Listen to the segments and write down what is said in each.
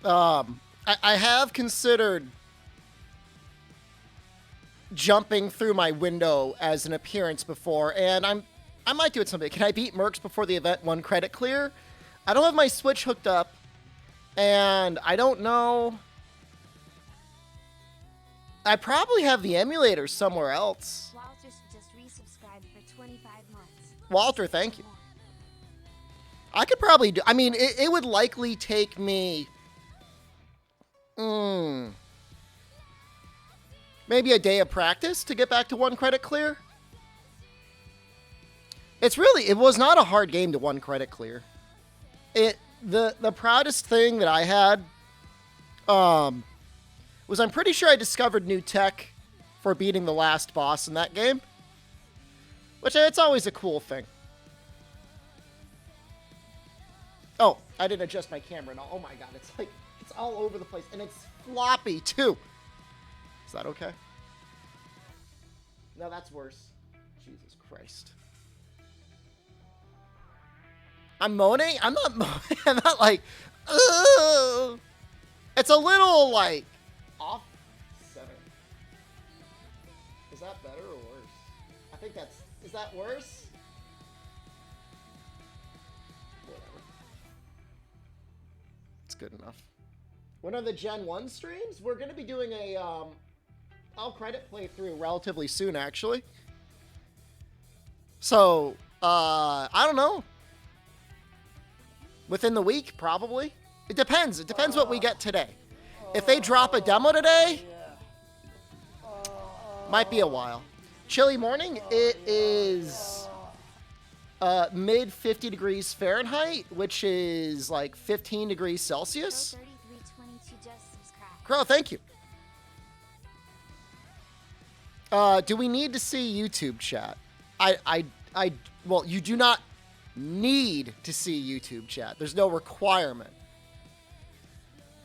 I have considered jumping through my window as an appearance before, and I might do it someday. Can I beat Mercs before the event 1 credit clear? I don't have my Switch hooked up, and I don't know. I probably have the emulator somewhere else. Walter just resubscribed for 25 months. Walter, thank you. I could probably do... I mean, it would likely take me... maybe a day of practice to get back to 1 credit clear. It was not a hard game to 1 credit clear. The proudest thing that I had was I'm pretty sure I discovered new tech for beating the last boss in that game. Which, it's always a cool thing. Oh, I didn't adjust my camera. No, oh my god, it's all over the place. And it's floppy, too. Is that okay? No, that's worse. Jesus Christ. I'm moaning? I'm not moaning. I'm not like, ugh. It's a little, like, off center. Is that better or worse? I think is that worse? Whatever. It's good enough. When are the Gen 1 streams? We're going to be doing a, all credit playthrough relatively soon, actually. So, I don't know. Within the week, probably. It depends. It depends what we get today. If they drop a demo today, might be a while. Chilly morning, it is mid 50 degrees Fahrenheit, which is like 15 degrees Celsius. Crow, thank you. Do we need to see YouTube chat? Well, you do not need to see YouTube chat. There's no requirement.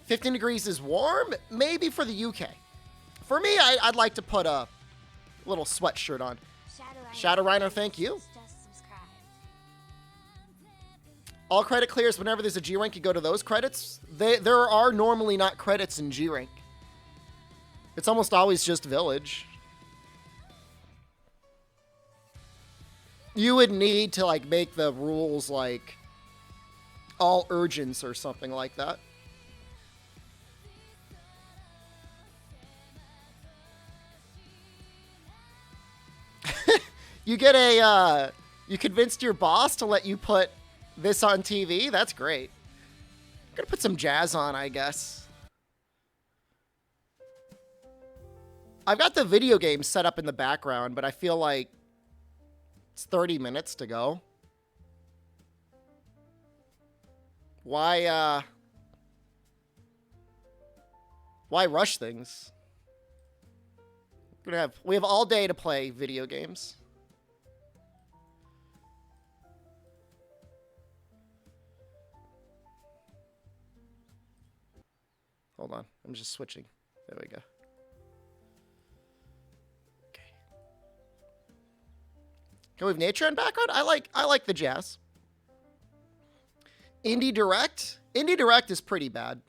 15 degrees is warm? Maybe for the UK. For me, I'd like to put a little sweatshirt on. Shadow Rhino, thank you. All credit clears whenever there's a G rank, you go to those credits. There are normally not credits in G rank. It's almost always just village. You would need to like make the rules like all urgents or something like that. You get a, you convinced your boss to let you put this on TV? That's great. I'm gonna put some jazz on, I guess. I've got the video game set up in the background, but I feel like it's 30 minutes to go. Why rush things? We have all day to play video games. Hold on, I'm just switching. There we go. Okay. Can we have nature in background? I like the jazz. Indie Direct? Indie Direct is pretty bad.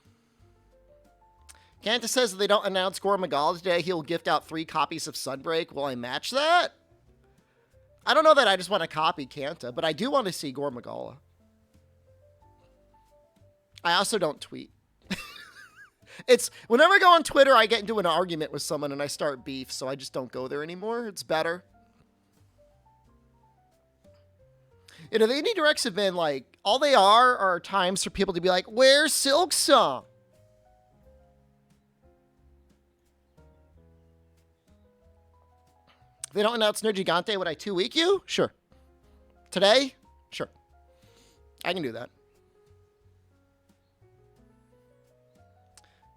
Kanta says if they don't announce Gore Magala today, he'll gift out 3 copies of Sunbreak. Will I match that? I don't know that I just want to copy Kanta, but I do want to see Gore Magala. I also don't tweet. It's whenever I go on Twitter, I get into an argument with someone and I start beef, so I just don't go there anymore. It's better. You know, the indie directs have been like, all they are times for people to be like, where's Silk Song? If they don't announce No Gigante, would I 2-week you? Sure. Today? Sure. I can do that.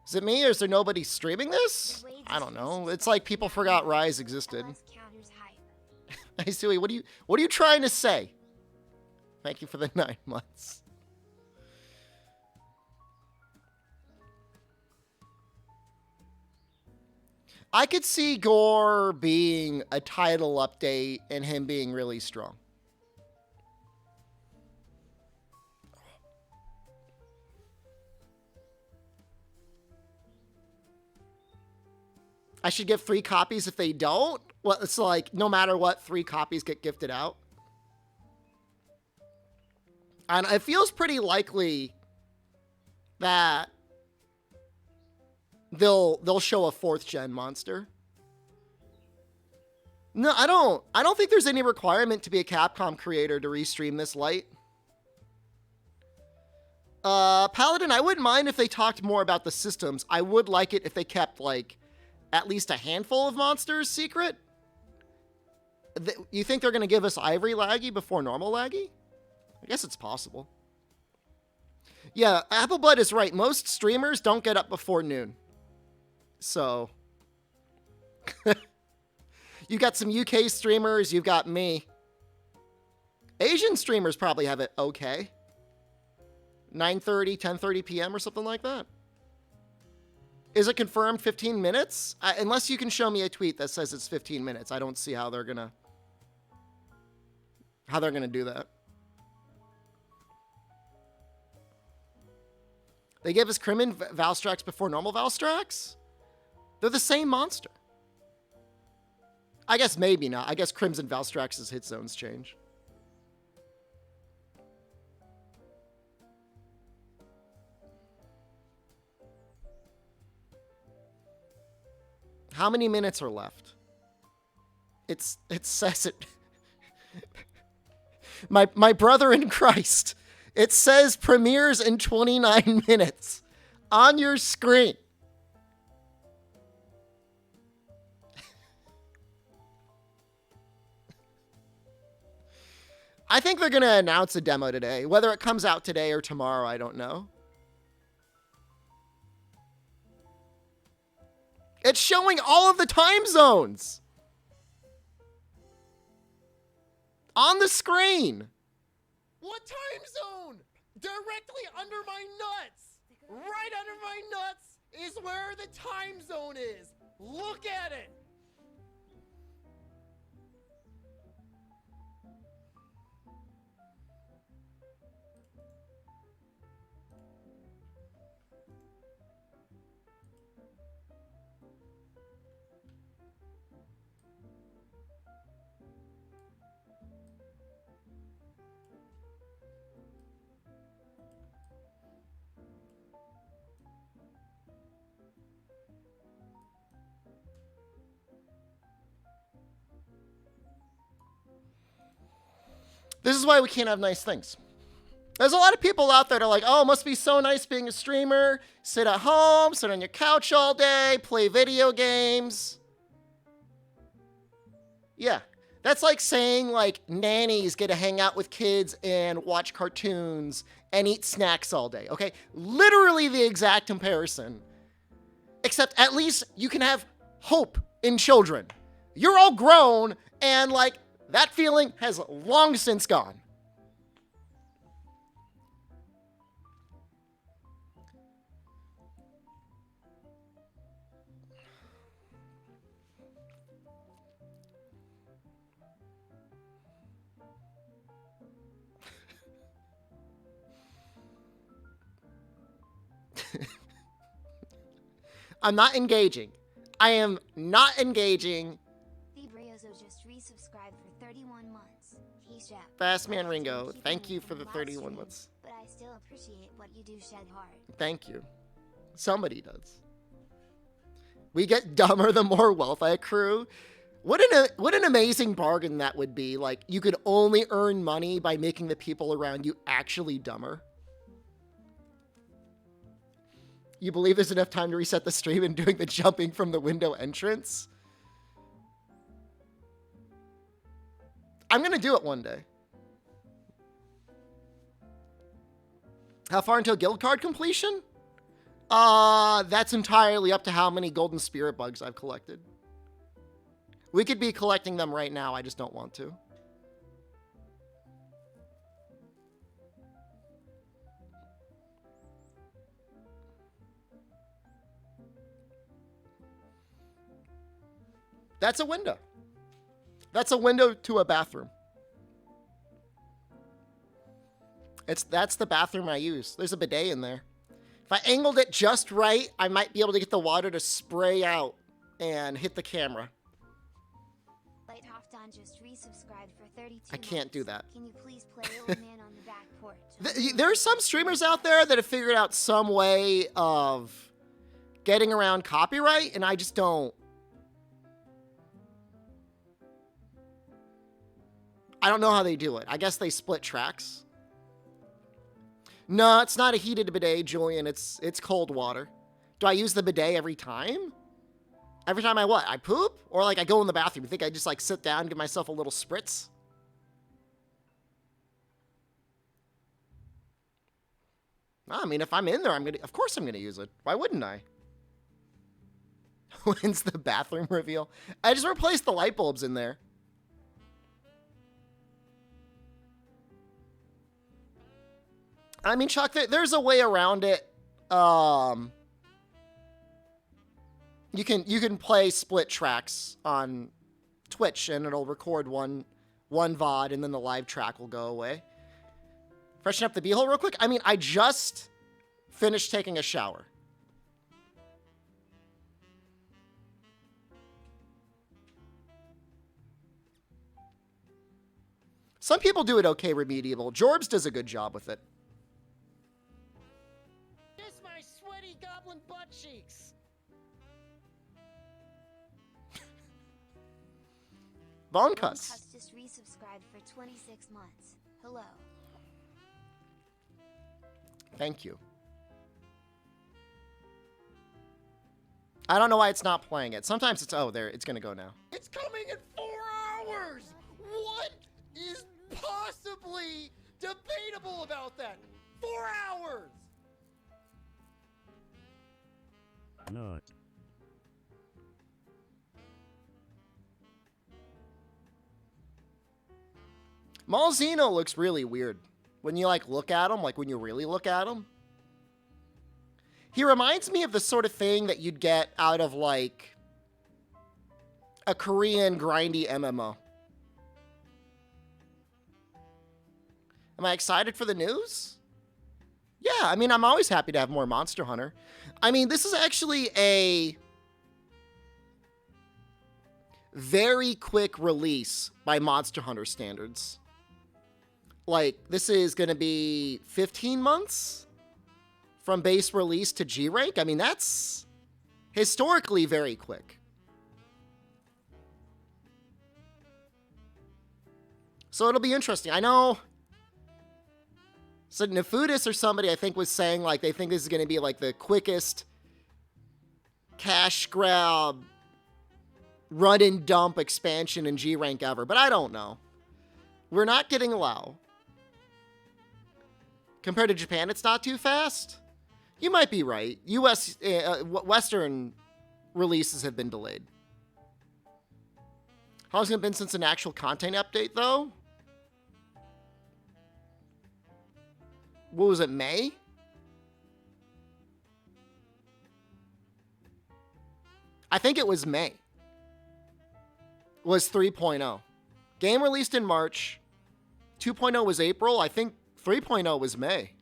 Is it me or is there nobody streaming this? I don't know. It's like people forgot Rise existed. Hey, Suey, what are you trying to say? Thank you for the 9 months. I could see Gore being a title update and him being really strong. I should give 3 copies if they don't? Well, it's like, no matter what, 3 copies get gifted out. And it feels pretty likely that they'll show a 4th gen monster. No, I don't think there's any requirement to be a Capcom creator to restream this light. Paladin, I wouldn't mind if they talked more about the systems. I would like it if they kept, like, at least a handful of monsters secret. You think they're going to give us Ivory Laggy before normal Laggy? I guess it's possible. Yeah, Appleblood is right. Most streamers don't get up before noon. So, you got some UK streamers, you've got me. Asian streamers probably have it okay. 9:30, 10:30 p.m. or something like that. Is it confirmed 15 minutes? Unless you can show me a tweet that says it's 15 minutes. I don't see how they're gonna do that. They gave us Crimson Valstrax before normal Valstrax? They're the same monster. I guess maybe not. I guess Crimson Valstrax's hit zones change. How many minutes are left? It says it. My brother in Christ. It says premieres in 29 minutes on your screen. I think they're going to announce a demo today. Whether it comes out today or tomorrow, I don't know. It's showing all of the time zones on the screen. What time zone? Directly under my nuts. Right under my nuts is where the time zone is. Look at it. This is why we can't have nice things. There's a lot of people out there that are like, oh, it must be so nice being a streamer. Sit at home, sit on your couch all day, play video games. Yeah. That's like saying, like, nannies get to hang out with kids and watch cartoons and eat snacks all day, okay? Literally the exact comparison. Except at least you can have hope in children. You're all grown and, like, that feeling has long since gone. I'm not engaging. I am not engaging. Just resubscribed for 31 months. Fast Man Ringo, thank you for the 31 months. But I still appreciate what you do, Shed Hard. Thank you. Somebody does. We get dumber the more wealth I accrue. What an amazing bargain that would be. Like, you could only earn money by making the people around you actually dumber. You believe there's enough time to reset the stream and doing the jumping from the window entrance? I'm going to do it one day. How far until guild card completion? That's entirely up to how many golden spirit bugs I've collected. We could be collecting them right now. I just don't want to. That's a window. That's a window to a bathroom. That's the bathroom I use. There's a bidet in there. If I angled it just right, I might be able to get the water to spray out and hit the camera. Light Hofton just resubscribed for 32 I can't months. do that. Can you please play Old Man on the Back Porch? There's some streamers out there that have figured out some way of getting around copyright, and I just don't. I don't know how they do it. I guess they split tracks. No, it's not a heated bidet, Julian. It's cold water. Do I use the bidet every time? Every time I what? I poop? Or like I go in the bathroom? You think I just like sit down and give myself a little spritz? I mean, if I'm in there, of course I'm gonna use it. Why wouldn't I? When's the bathroom reveal? I just replaced the light bulbs in there. I mean, Chuck, there's a way around it. You can play split tracks on Twitch, and it'll record one VOD, and then the live track will go away. Freshen up the beehole real quick. I mean, I just finished taking a shower. Some people do it okay, Remediable. Jorbs does a good job with it. Kiss my sweaty goblin butt cheeks. Bone Cuss. Cuss just resubscribed for 26 months. Hello. Thank you. I don't know why it's not playing it. Sometimes it's, oh, there, it's going to go now. It's coming in 4 hours. What is possibly debatable about that? 4 hours. Not. Malzeno looks really weird. When you, like, look at him, like, when you really look at him. He reminds me of the sort of thing that you'd get out of, like, a Korean grindy MMO. Am I excited for the news? Yeah, I mean, I'm always happy to have more Monster Hunter. I mean, this is actually a very quick release by Monster Hunter standards. Like, this is going to be 15 months from base release to G rank. I mean, that's historically very quick. So it'll be interesting. I know. So Nefudis or somebody I think was saying like they think this is going to be like the quickest cash grab run and dump expansion in G rank ever, but I don't know. We're not getting low. Compared to Japan, it's not too fast. You might be right. Western releases have been delayed. How long has it been since an actual content update, though? What was it, May? I think it was May. Was 3.0. Game released in March. 2.0 was April. I think 3.0 was May.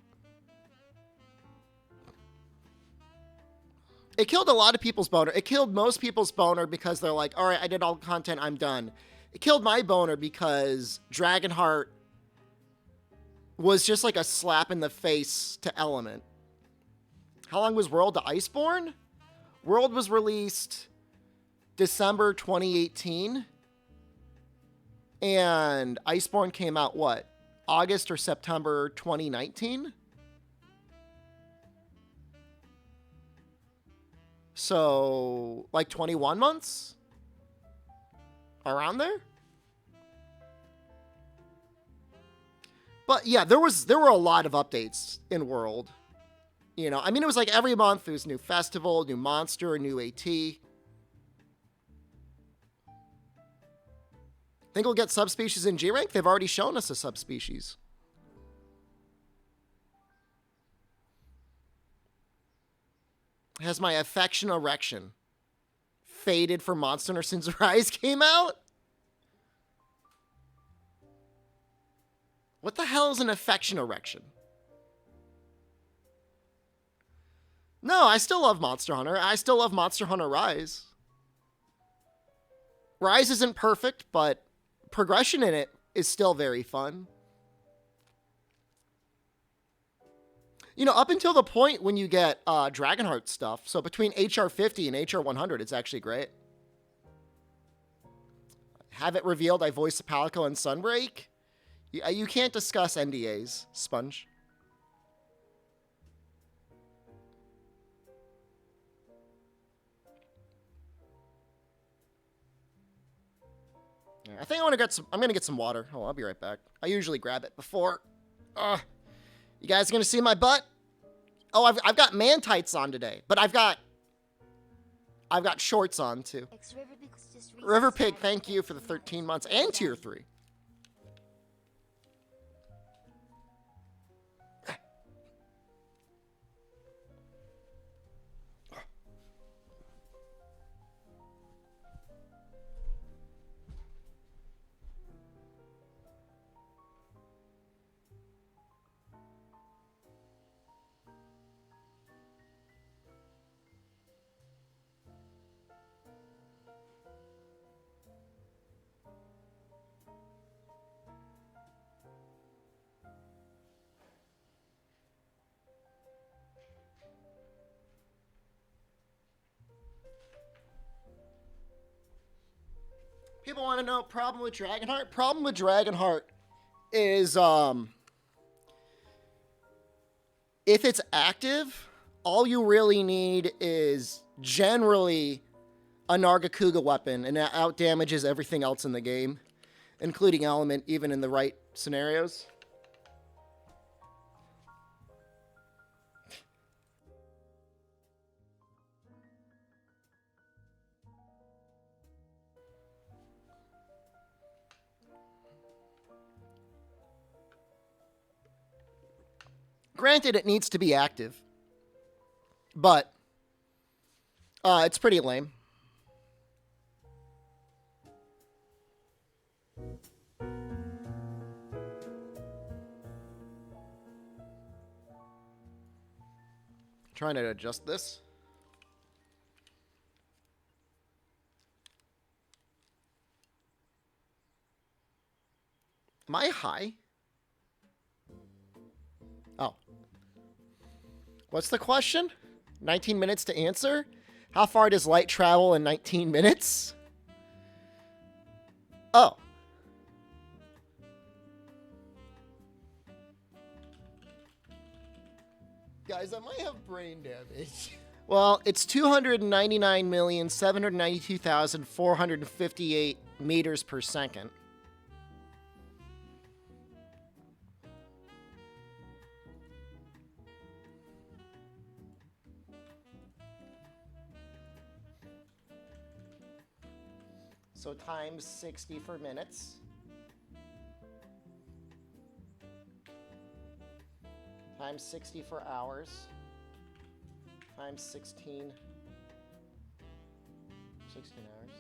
It killed a lot of people's boner. It killed most people's boner because they're like, all right, I did all the content, I'm done. It killed my boner because Dragonheart was just like a slap in the face to Element. How long was World to Iceborne? World was released December 2018. And Iceborne came out, what? August or September 2019? So, like 21 months? Around there? But yeah, there were a lot of updates in World. You know, I mean, it was like every month there was new festival, new monster, new AT. Think we'll get subspecies in G rank? They've already shown us a subspecies. Has my affection erection faded for Monster Hunter since Rise came out? What the hell is an affection erection? No, I still love Monster Hunter. I still love Monster Hunter Rise. Rise isn't perfect, but progression in it is still very fun. You know, up until the point when you get Dragonheart stuff, so between HR 50 and HR 100, it's actually great. Have it revealed I voiced Palico and Sunbreak? You can't discuss NDAs, Sponge. I think I'm gonna get some water. Oh, I'll be right back. I usually grab it before. You guys gonna see my butt? Oh, I've got man tights on today, but I've got shorts on too. River Pig, thank you for the 13 months and tier 3. People want to know problem with Dragonheart. Problem with Dragonheart is if it's active, all you really need is generally a Nargacuga weapon, and that outdamages everything else in the game, including Element, even in the right scenarios. Granted, it needs to be active, but it's pretty lame. Trying to adjust this. Am I high? Oh. What's the question? 19 minutes to answer? How far does light travel in 19 minutes? Oh. Guys, I might have brain damage. Well, it's 299,792,458 meters per second. So times 60 for minutes. Times 60 for hours. Times 16. 16 hours.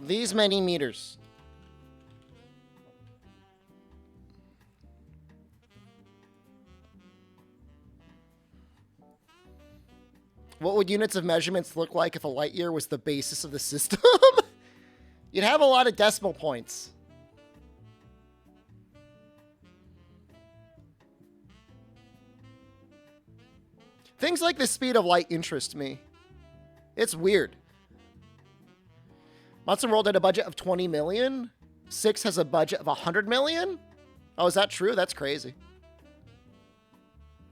These many meters. What would units of measurements look like if a light year was the basis of the system? You'd have a lot of decimal points. Things like the speed of light interest me. It's weird. Munson World had a budget of 20 million. 6 has a budget of 100 million. Oh, is that true? That's crazy.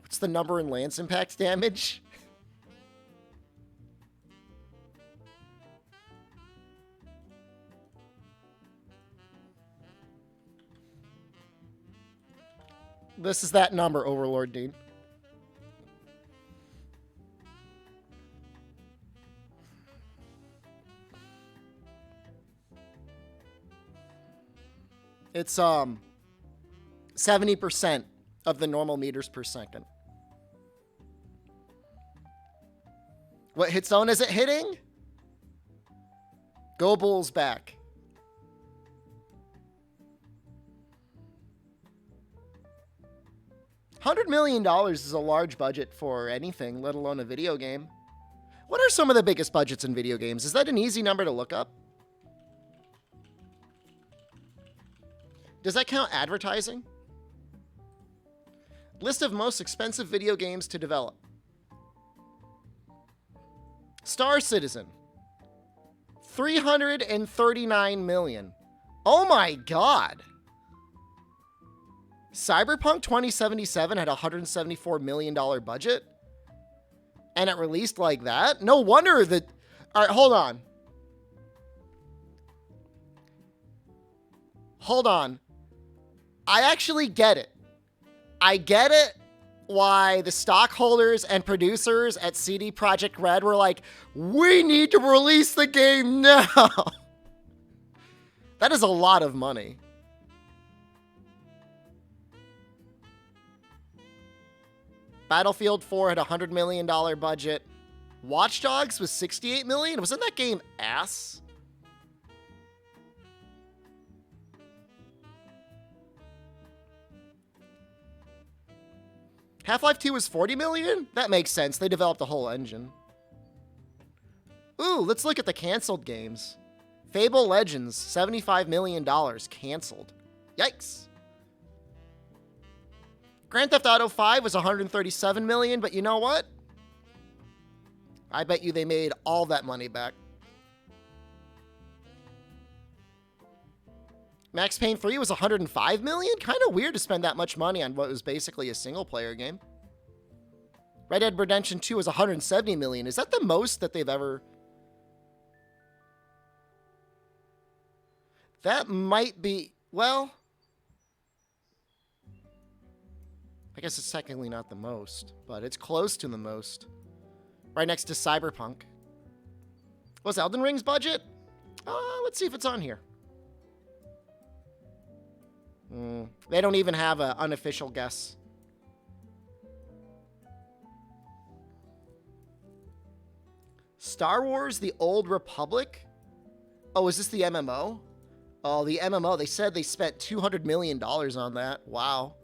What's the number in lance impact damage? This is that number, Overlord Dean. It's 70% of the normal meters per second. What hit zone is it hitting? Go Bulls back. $100 million is a large budget for anything, let alone a video game. What are some of the biggest budgets in video games? Is that an easy number to look up? Does that count advertising? List of most expensive video games to develop. Star Citizen. 339 million. Oh my god. Cyberpunk 2077 had a $174 million budget? And it released like that? No wonder that... All right, hold on. Hold on. I actually get it. I get it why the stockholders and producers at CD Projekt Red were like, we need to release the game now. That is a lot of money. Battlefield 4 had a $100 million budget. Watch Dogs was $68 million. Wasn't that game ass? Half-Life 2 was $40 million? That makes sense. They developed the whole engine. Ooh, let's look at the canceled games. Fable Legends, $75 million. Canceled. Yikes. Grand Theft Auto 5 was $137 million, but you know what? I bet you they made all that money back. Max Payne 3 was $105 million? Kind of weird to spend that much money on what was basically a single-player game. Red Dead Redemption 2 was $170 million. Is that the most that they've ever... That might be... Well... I guess it's technically not the most, but it's close to the most. Right next to Cyberpunk. What's Elden Ring's budget? Let's see if it's on here. They don't even have an unofficial guess. Star Wars: The Old Republic? Oh, is this the MMO? Oh, the MMO. They said they spent $200 million on that. Wow.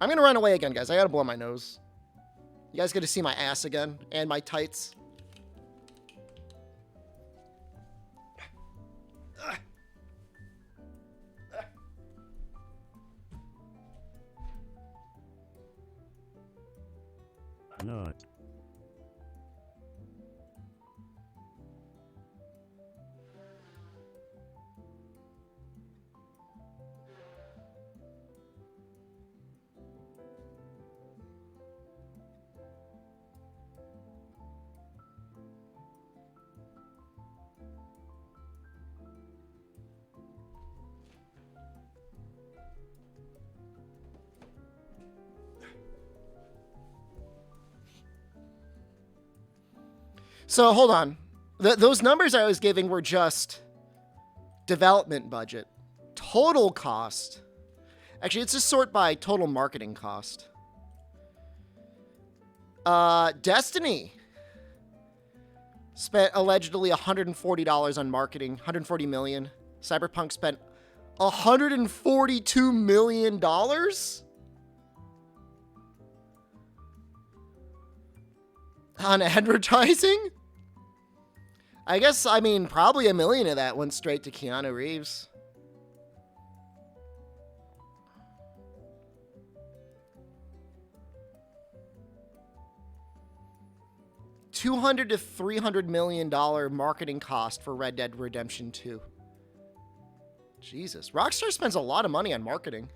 I'm going to run away again, guys. I got to blow my nose. You guys get to see my ass again and my tights. Not. So, hold on. Those numbers I was giving were just development budget. Total cost. Actually, it's just sort by total marketing cost. Destiny spent allegedly $140 on marketing. $140 million. Cyberpunk spent $142 million? On advertising? I guess, I mean, probably $1 million of that went straight to Keanu Reeves. $200 to $300 million marketing cost for Red Dead Redemption 2. Jesus. Rockstar spends a lot of money on marketing.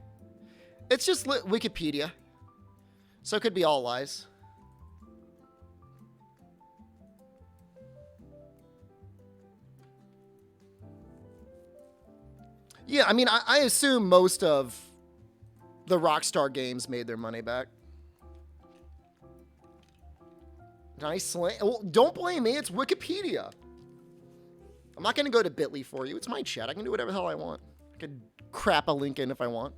It's just Wikipedia. So it could be all lies. Yeah, I mean, I assume most of the Rockstar games made their money back. Nice slang. Well, don't blame me. It's Wikipedia. I'm not going to go to Bitly for you. It's my chat. I can do whatever the hell I want. I could crap a link in if I want.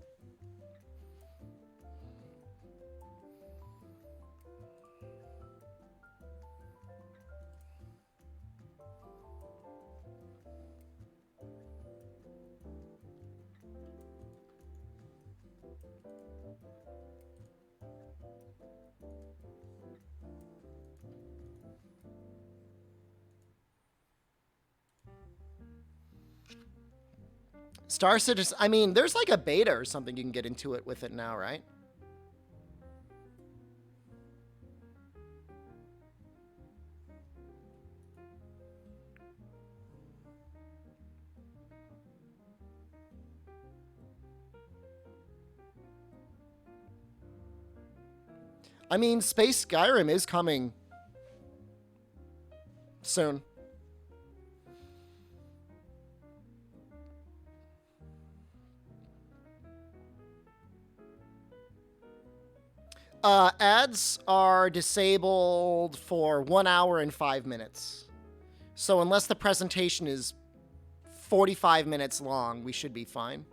Star Citizen, I mean, there's like a beta or something you can get into it with it now, right? I mean, Space Skyrim is coming soon. Ads are disabled for 1 hour and 5 minutes. So unless the presentation is 45 minutes long, we should be fine.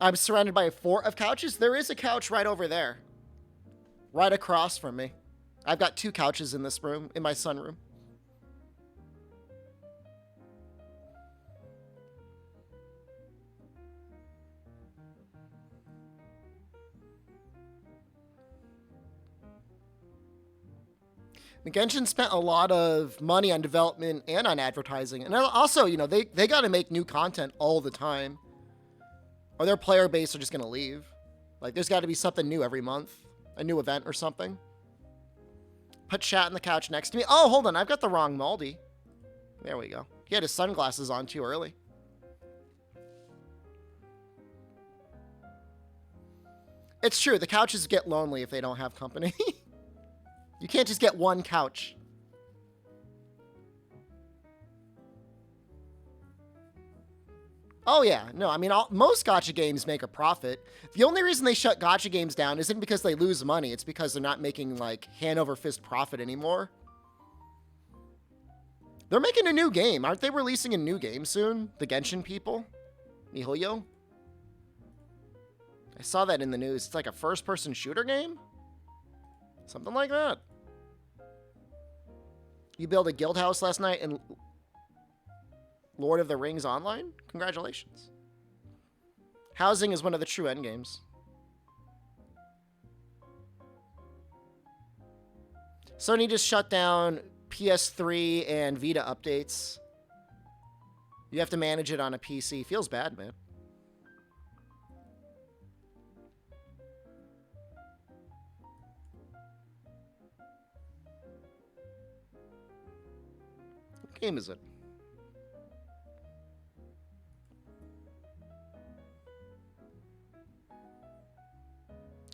I'm surrounded by a fort of couches. There is a couch right over there. Right across from me. I've got 2 couches in this room, in my sunroom. Genshin spent a lot of money on development and on advertising. And also, you know, they got to make new content all the time. Or their player base are just going to leave. Like, there's got to be something new every month. A new event or something. Put chat on the couch next to me. Oh, hold on. I've got the wrong Maldi. There we go. He had his sunglasses on too early. It's true. The couches get lonely if they don't have company. You can't just get one couch. Oh, yeah. No, I mean, most gacha games make a profit. The only reason they shut gacha games down isn't because they lose money. It's because they're not making, like, hand over fist profit anymore. They're making a new game. Aren't they releasing a new game soon? The Genshin people? MiHoYo? I saw that in the news. It's like a first-person shooter game? Something like that. You built a guild house last night in Lord of the Rings Online? Congratulations. Housing is one of the true endgames. Sony just shut down PS3 and Vita updates. You have to manage it on a PC. Feels bad, man. What game is it?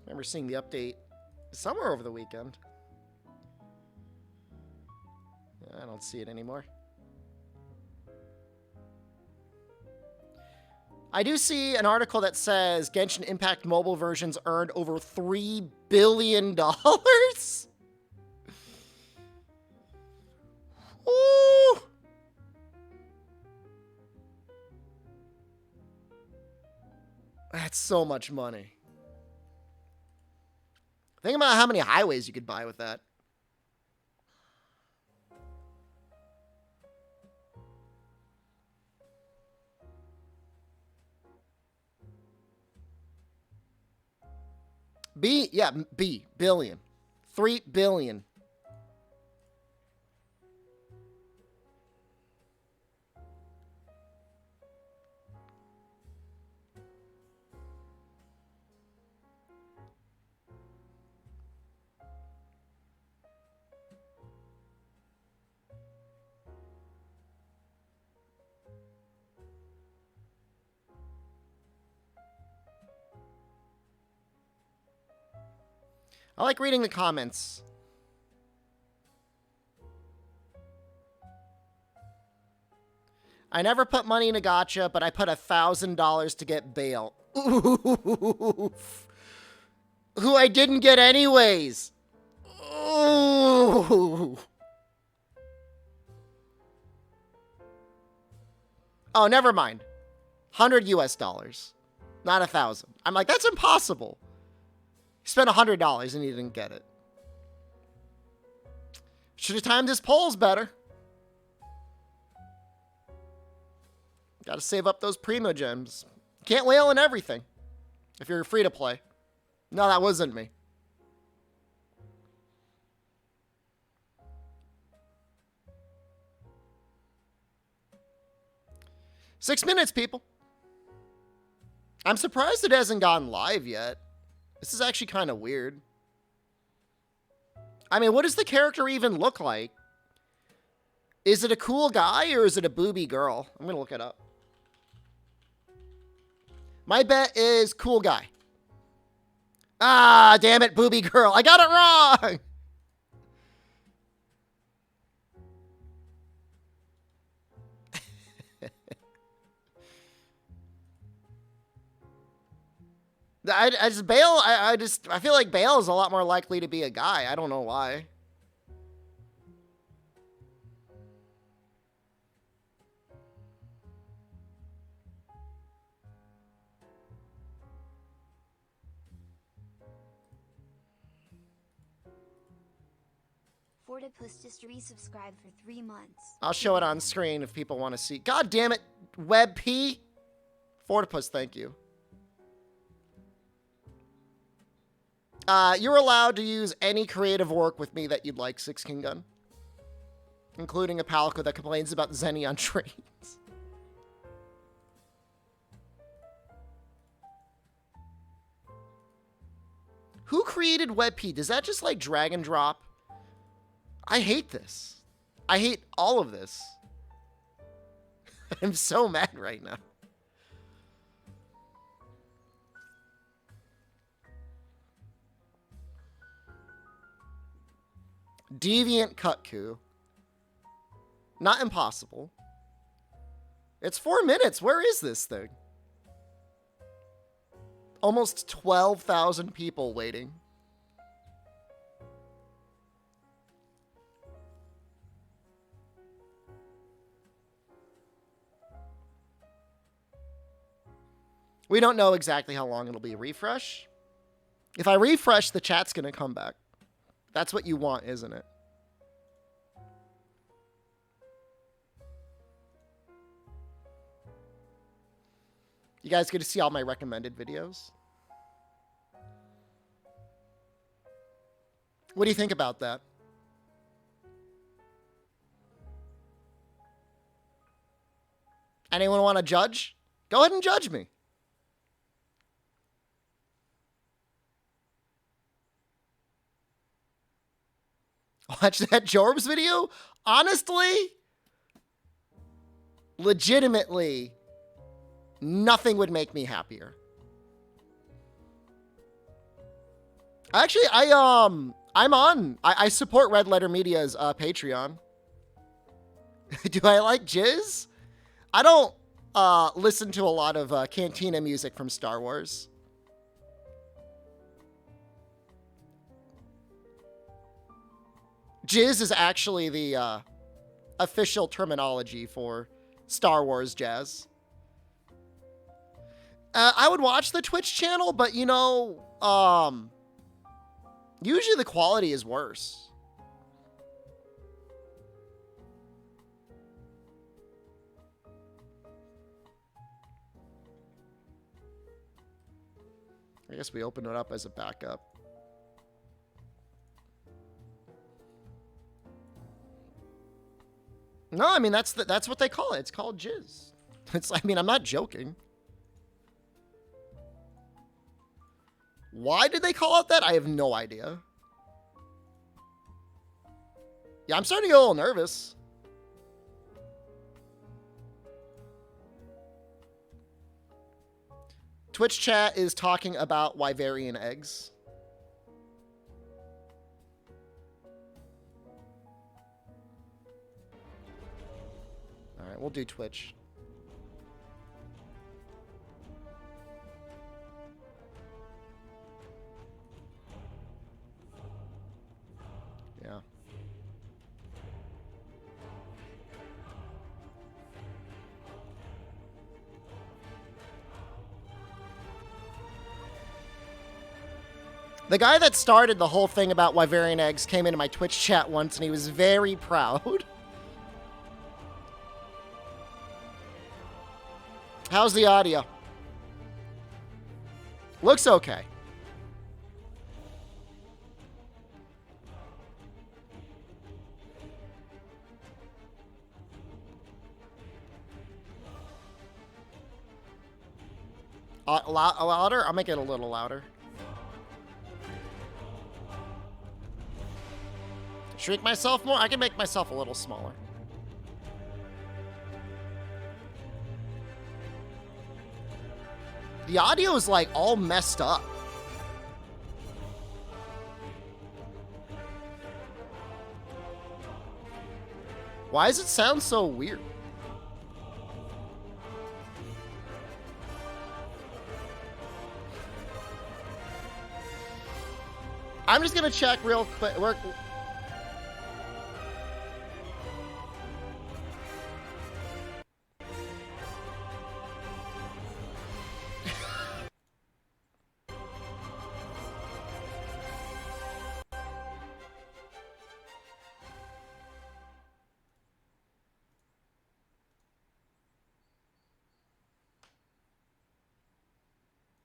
I remember seeing the update somewhere over the weekend. I don't see it anymore. I do see an article that says Genshin Impact mobile versions earned over $3 billion. Ooh. That's so much money. Think about how many highways you could buy with that. Billion. 3 billion. I like reading the comments. I never put money in a gacha, but I put $1,000 to get bail. Oof. Who I didn't get anyways. Ooh. Oh, never mind. $100 US, not 1,000. I'm like, that's impossible. He spent $100 and he didn't get it. Should have timed his polls better. Got to save up those primo gems. Can't whale in everything if you're free to play. No, that wasn't me. 6 minutes, people. I'm surprised it hasn't gone live yet. This is actually kind of weird. I mean, what does the character even look like? Is it a cool guy or is it a booby girl? I'm going to look it up. My bet is cool guy. Ah, damn it, booby girl. I got it wrong. I feel like Bale is a lot more likely to be a guy. I don't know why. Fortipus just resubscribed for 3 months. I'll show it on screen if people want to see. God damn it, Web P. Fortipus, thank you. You're allowed to use any creative work with me that you'd like, Six King Gun. Including a Palico that complains about Zenny on trains. Who created WebP? Does that just like drag and drop? I hate this. I hate all of this. I'm so mad right now. Deviant Cutku. Not impossible. It's 4 minutes. Where is this thing? Almost 12,000 people waiting. We don't know exactly how long it'll be. Refresh? If I refresh, the chat's going to come back. That's what you want, isn't it? You guys get to see all my recommended videos. What do you think about that? Anyone want to judge? Go ahead and judge me. Watch that Jorbs video? Honestly, legitimately, nothing would make me happier. Actually, I support Red Letter Media's Patreon. Do I like jizz? I don't listen to a lot of Cantina music from Star Wars. Jizz is actually the official terminology for Star Wars jazz. I would watch the Twitch channel, but you know, usually the quality is worse. I guess we open it up as a backup. No, I mean, that's what they call it. It's called jizz. I mean, I'm not joking. Why did they call it that? I have no idea. Yeah, I'm starting to get a little nervous. Twitch chat is talking about Wyverian eggs. All right, we'll do Twitch. Yeah. The guy that started the whole thing about Wyverian eggs came into my Twitch chat once and he was very proud. How's the audio? Looks okay. Louder? I'll make it a little louder. Shrink myself more? I can make myself a little smaller. The audio is like all messed up. Why does it sound so weird? I'm just gonna check real quick.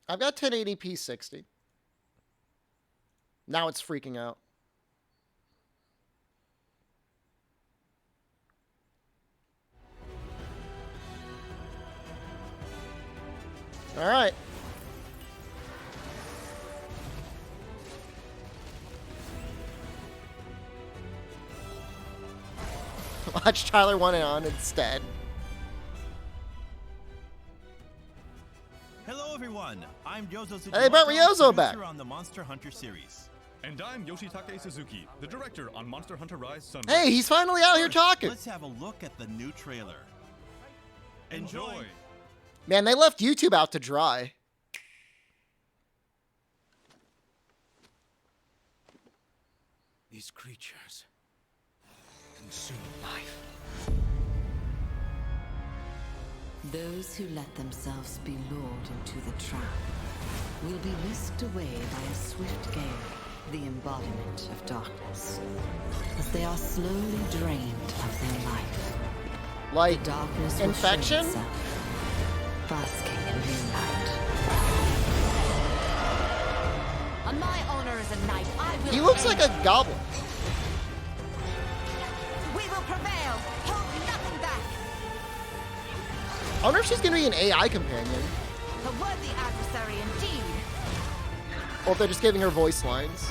I've got 1080p 60. Now it's freaking out. All right. Watch Tyler 1 and on instead. Hello everyone, I'm Yozo Tsukamoto, Hey, brought Ryozo back. on the Monster Hunter series. And I'm Yoshitake Suzuki, the director on Monster Hunter Rise Sunbreak. Hey, he's finally out here talking. Let's have a look at the new trailer. Enjoy! Man, they left YouTube out to dry. These creatures consume life. Those who let themselves be lured into the trap will be whisked away by a swift gale, the embodiment of darkness, as they are slowly drained of their life. Like The darkness will infection? show itself, basking in moonlight. On my honor as a knight, I will. He looks like a goblin. We will prevail. Hold nothing back. I wonder if she's gonna be an AI companion, A worthy adversary indeed. or if they're just giving her voice lines.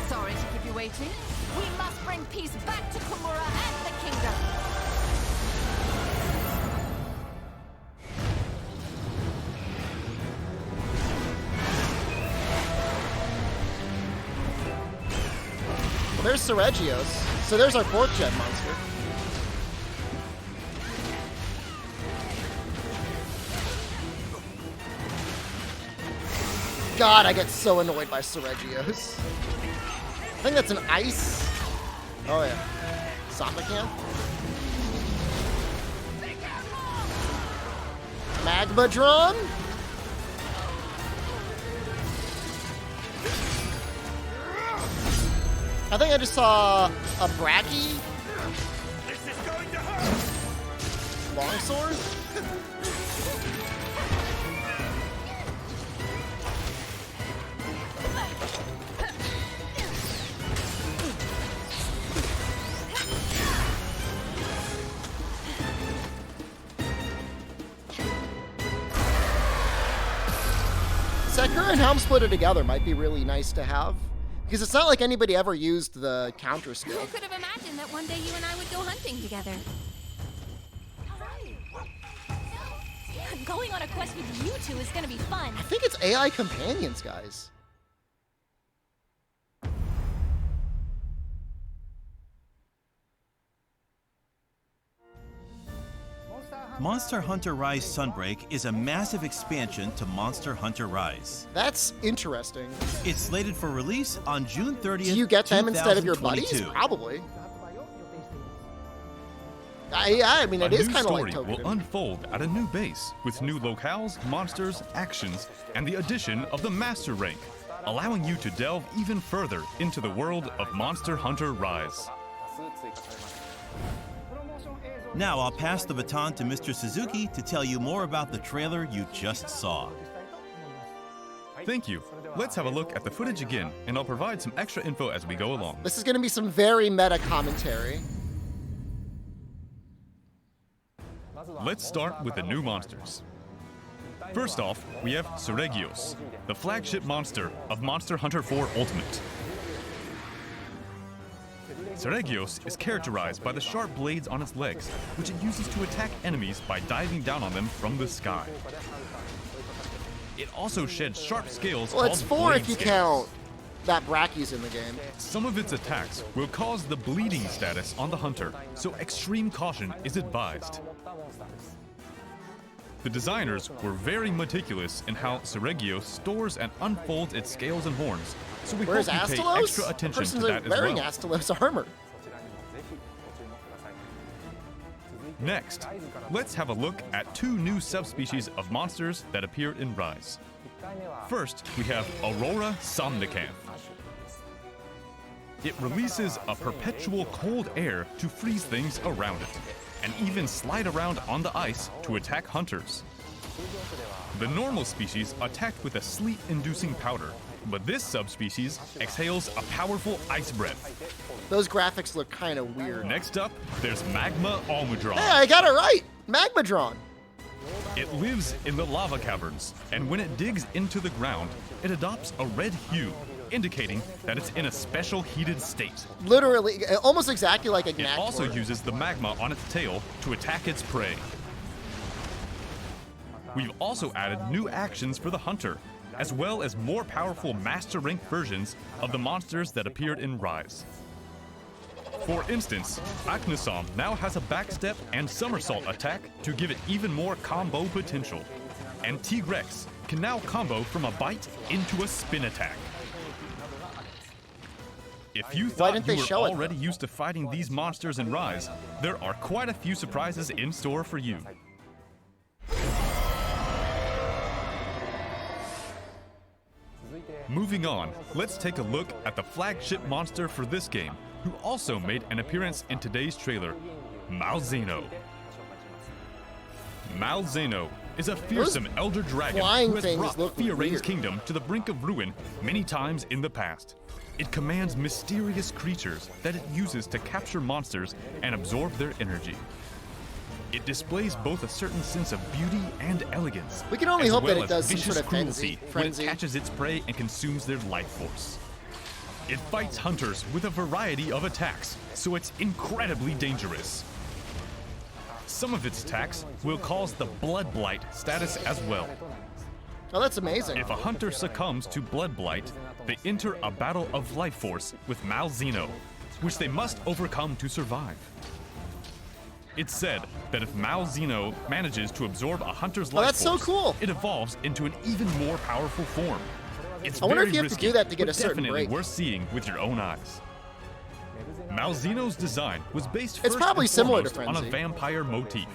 Sorry to keep you waiting. We must bring peace back to Komura and the kingdom. Well, there's Seregios. So there's our 4th gen monster. God, I get so annoyed by Seregios. I think that's an ice. Oh yeah. Somnicam? Magmadron? I think I just saw a Bracky. This is going to hurt! Longsword? Sakura and Helm splitted together might be really nice to have. Because it's not like anybody ever used the counter skill. Who could have imagined that one day you and I would go hunting together? Going on a quest with you two is gonna be fun. I think it's AI companions, guys. Monster Hunter Rise Sunbreak is a massive expansion to Monster Hunter Rise. That's interesting. It's slated for release on June 30th, Do you get them instead of your buddies? 2022. Probably. I mean, it is kind of like A new story will unfold at a new base, with new locales, monsters, actions, and the addition of the Master Rank, allowing you to delve even further into the world of Monster Hunter Rise. Now I'll pass the baton to Mr. Suzuki to tell you more about the trailer you just saw. Thank you. Let's have a look at the footage again, and I'll provide some extra info as we go along. This is going to be some very meta commentary. Let's start with the new monsters. First off, we have Seregios, the flagship monster of Monster Hunter 4 Ultimate. Seregios is characterized by the sharp blades on its legs, which it uses to attack enemies by diving down on them from the sky. It also sheds sharp scales Well, called it's 4 blade if you scales. count that Brachy's in the game. Some of its attacks will cause the bleeding status on the hunter, so extreme caution is advised. The designers were very meticulous in how Seregios stores and unfolds its scales and horns, so we Where's hope you pay Astalos? extra attention to that as wearing well. Astalos armor. Next, let's have a look at 2 new subspecies of monsters that appeared in Rise. First, we have Aurora Somnicanth. It releases a perpetual cold air to freeze things around it, and even slide around on the ice to attack hunters. The normal species attacked with a sleet-inducing powder, but this subspecies exhales a powerful ice breath. Those graphics look kind of weird. Next up, there's Magma Almudron. Hey, I got it right! Magmadron! It lives in the lava caverns, and when it digs into the ground, it adopts a red hue, indicating that it's in a special heated state. Literally, almost exactly like a It Gnactor. also uses the magma on its tail to attack its prey. We've also added new actions for the hunter, as well as more powerful master rank versions of the monsters that appeared in Rise. For instance, Aknosom now has a backstep and somersault attack to give it even more combo potential. And T-Rex can now combo from a bite into a spin attack. If you thought didn't you they were show it, already used to fighting these monsters in Rise, there are quite a few surprises in store for you. Moving on, let's take a look at the flagship monster for this game, who also made an appearance in today's trailer, Malzeno. Malzeno is a fearsome elder dragon flying who has things brought look Fioraine's weird. kingdom to the brink of ruin many times in the past. It commands mysterious creatures that it uses to capture monsters and absorb their energy. It displays both a certain sense of beauty and elegance, We can only as hope that well it as does some vicious sort of cruelty when it frenzy. catches its prey and consumes their life force. It fights hunters with a variety of attacks, so it's incredibly dangerous. Some of its attacks will cause the Blood Blight status as well. Oh, that's amazing. If a hunter succumbs to Blood Blight, they enter a battle of life force with Malzeno, which they must overcome to survive. It's said that if Malzeno manages to absorb a hunter's life that's so force, cool. it evolves into an even more powerful form. It's I wonder very if you have to risky, do that to get but a certain definitely break. worth seeing with your own eyes. Malzeno's design was based It's first probably and similar to foremost on a Frenzy. vampire motif.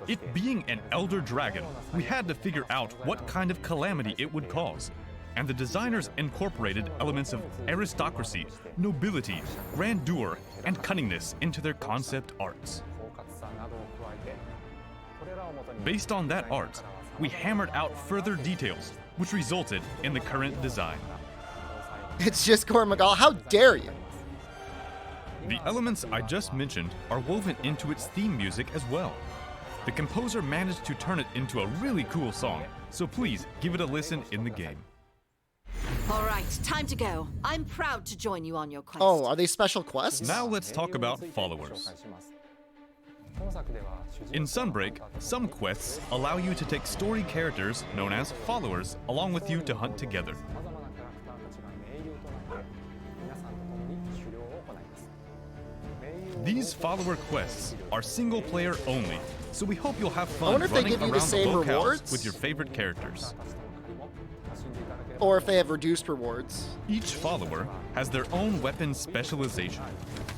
It being an elder dragon, we had to figure out what kind of calamity it would cause, and the designers incorporated elements of aristocracy, nobility, grandeur, and cunningness into their concept arts. Based on that art, we hammered out further details, which resulted in the current design. It's just Gormagal. How dare you? The elements I just mentioned are woven into its theme music as well. The composer managed to turn it into a really cool song, so please give it a listen in the game. All right, time to go. I'm proud to join you on your quest. Oh, are they special quests? Now let's talk about followers. In Sunbreak, some quests allow you to take story characters known as followers along with you to hunt together. These follower quests are single player only, so we hope you'll have fun wonder if they running give you the around the same locales rewards? with your favorite characters. Or if they have reduced rewards. Each follower has their own weapon specialization.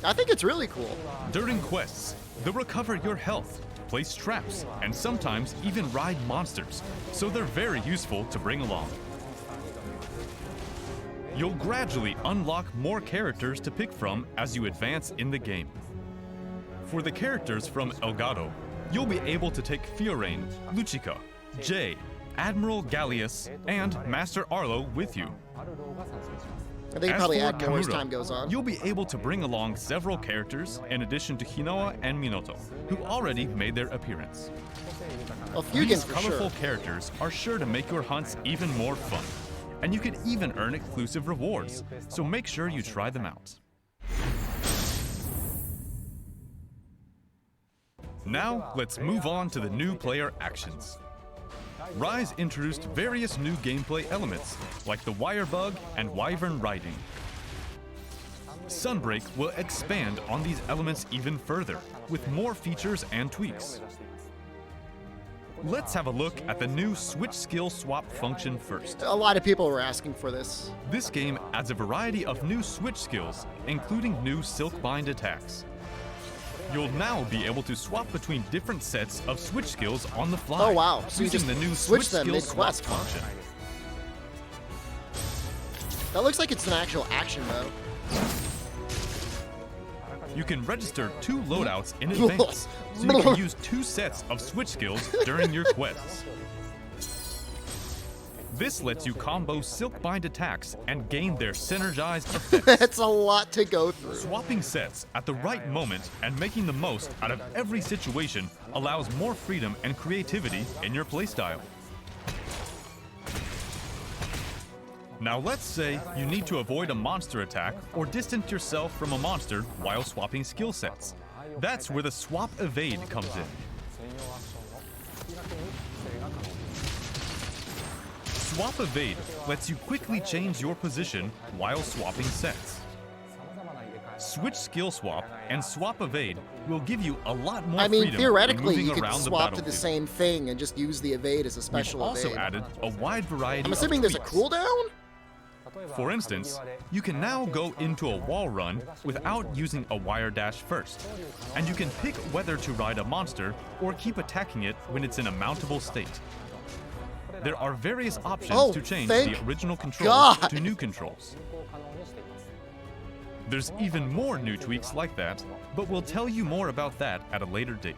I think it's really cool. During quests, they'll recover your health, place traps, and sometimes even ride monsters, so they're very useful to bring along. You'll gradually unlock more characters to pick from as you advance in the game. For the characters from Elgato, you'll be able to take Fiorayne, Lucica, Jay, Admiral Gallius, and Master Arlo with you. I think As probably for add more as Kamura, time goes on. You'll be able to bring along several characters in addition to Hinoa and Minato, who already made their appearance. Well, These Fugen for colorful sure. characters are sure to make your hunts even more fun, and you can even earn exclusive rewards, so make sure you try them out. Now, let's move on to the new player actions. Rise introduced various new gameplay elements, like the wire bug and wyvern riding. Sunbreak will expand on these elements even further, with more features and tweaks. Let's have a look at the new switch skill swap function first. A lot of people were asking for this. This game adds a variety of new switch skills, including new Silkbind attacks. You'll now be able to swap between different sets of switch skills on the fly. Oh wow, so you using just the new switch switch them skill swap mid-quest, huh? function. That looks like it's an actual action though. You can register 2 loadouts in advance, so you can use 2 sets of switch skills during your quests. This lets you combo Silkbind attacks and gain their synergized effects. It's a lot to go through. Swapping sets at the right moment and making the most out of every situation allows more freedom and creativity in your playstyle. Now let's say you need to avoid a monster attack or distance yourself from a monster while swapping skill sets. That's where the swap evade comes in. Swap Evade lets you quickly change your position while swapping sets. Switch Skill Swap and Swap Evade will give you a lot more I mean, freedom theoretically, when you moving could around swap the to the battlefield. same thing and just use the evade as a We've special also evade. added a wide variety I'm assuming of there's a tweaks. cooldown? For instance, you can now go into a wall run without using a wire dash first, and you can pick whether to ride a monster or keep attacking it when it's in a mountable state. There are various options to change the original controls God. to new controls. There's even more new tweaks like that, but we'll tell you more about that at a later date.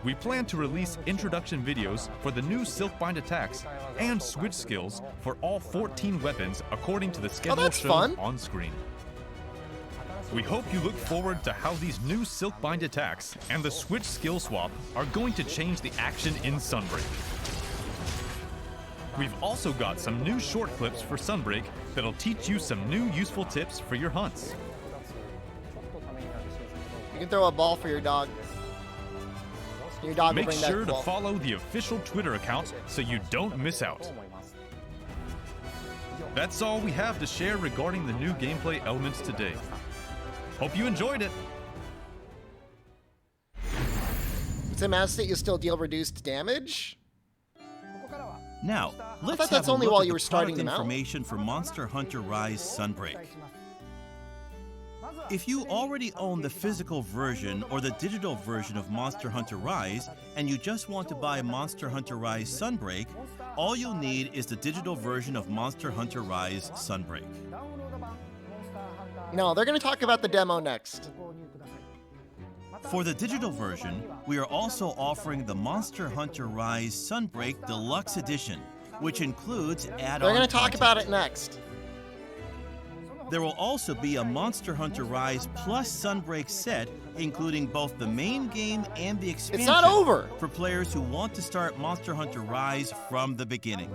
We plan to release introduction videos for the new Silkbind attacks and switch skills for all 14 weapons according to the schedule that's shown fun. on screen. We hope you look forward to how these new Silkbind attacks and the switch skill swap are going to change the action in Sunbreak. We've also got some new short clips for Sunbreak that'll teach you some new useful tips for your hunts. You can throw a ball for your dog. Your dog will Make bring sure that to ball. follow the official Twitter account so you don't miss out. That's all we have to share regarding the new gameplay elements today. Hope you enjoyed it. Tim asked that you still deal reduced damage? Now, let's thought have that's a only look while at you the were starting product them out. information for Monster Hunter Rise Sunbreak. If you already own the physical version or the digital version of Monster Hunter Rise, and you just want to buy Monster Hunter Rise Sunbreak, all you'll need is the digital version of Monster Hunter Rise Sunbreak. No, they're going to talk about the demo next. For the digital version, we are also offering the Monster Hunter Rise Sunbreak Deluxe Edition, which includes add-on They're going to talk content. about it next. There will also be a Monster Hunter Rise Plus Sunbreak set, including both the main game and the expansion. It's not over! For players who want to start Monster Hunter Rise from the beginning.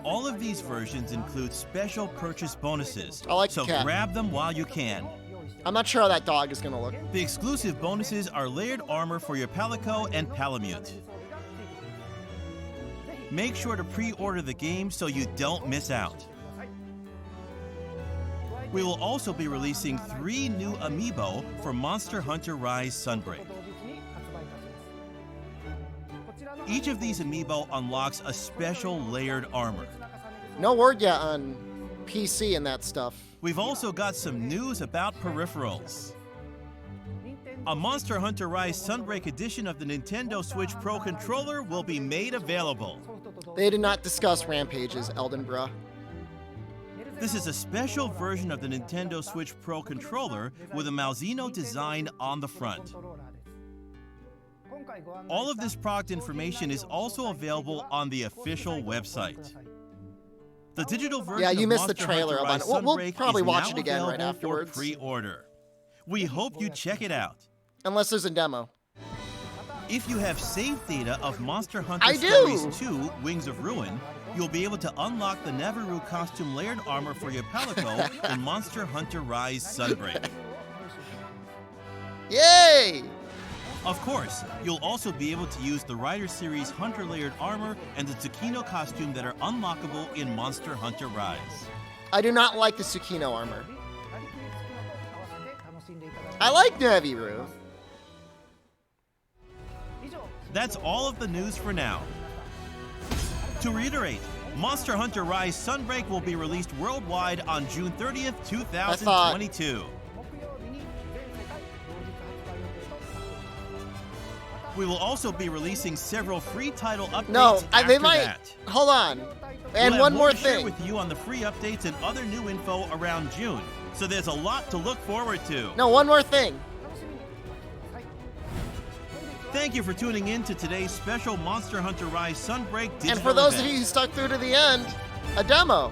All of these versions include special purchase bonuses, I like so the cat. grab them while you can. I'm not sure how that dog is going to look. The exclusive bonuses are layered armor for your Palico and Palamute. Make sure to pre-order the game so you don't miss out. We will also be releasing 3 new amiibo for Monster Hunter Rise Sunbreak. Each of these amiibo unlocks a special layered armor. No word yet on PC and that stuff. We've also got some news about peripherals. A Monster Hunter Rise Sunbreak edition of the Nintendo Switch Pro controller will be made available. They did not discuss Rampage's Eldenbra. This is a special version of the Nintendo Switch Pro controller with a Mousino design on the front. All of this product information is also available on the official website. The digital version Yeah, you of missed the Monster trailer Hunter on Rise it. We'll Sunbreak probably is watch now it again right available for afterwards. pre-order. We hope you check it out. Unless there's a demo. If you have saved data of Monster Hunter I do. Stories 2, Wings of Ruin, you'll be able to unlock the Neveru costume layered armor for your Palico in Monster Hunter Rise Sunbreak. Yay! Of course, you'll also be able to use the Rider Series Hunter layered armor and the Tsukino costume that are unlockable in Monster Hunter Rise. I do not like the Tsukino armor. I like Neviru. That's all of the news for now. To reiterate, Monster Hunter Rise Sunbreak will be released worldwide on June 30th, 2022. We will also be releasing several free title updates No, after they might. that. Hold on. And We'll one have more to share thing. with you on the free updates and other new info around June. So there's a lot to look forward to. No, one more thing. Thank you for tuning in to today's special Monster Hunter Rise Sunbreak digital And for those of event. you who stuck through to the end, a demo.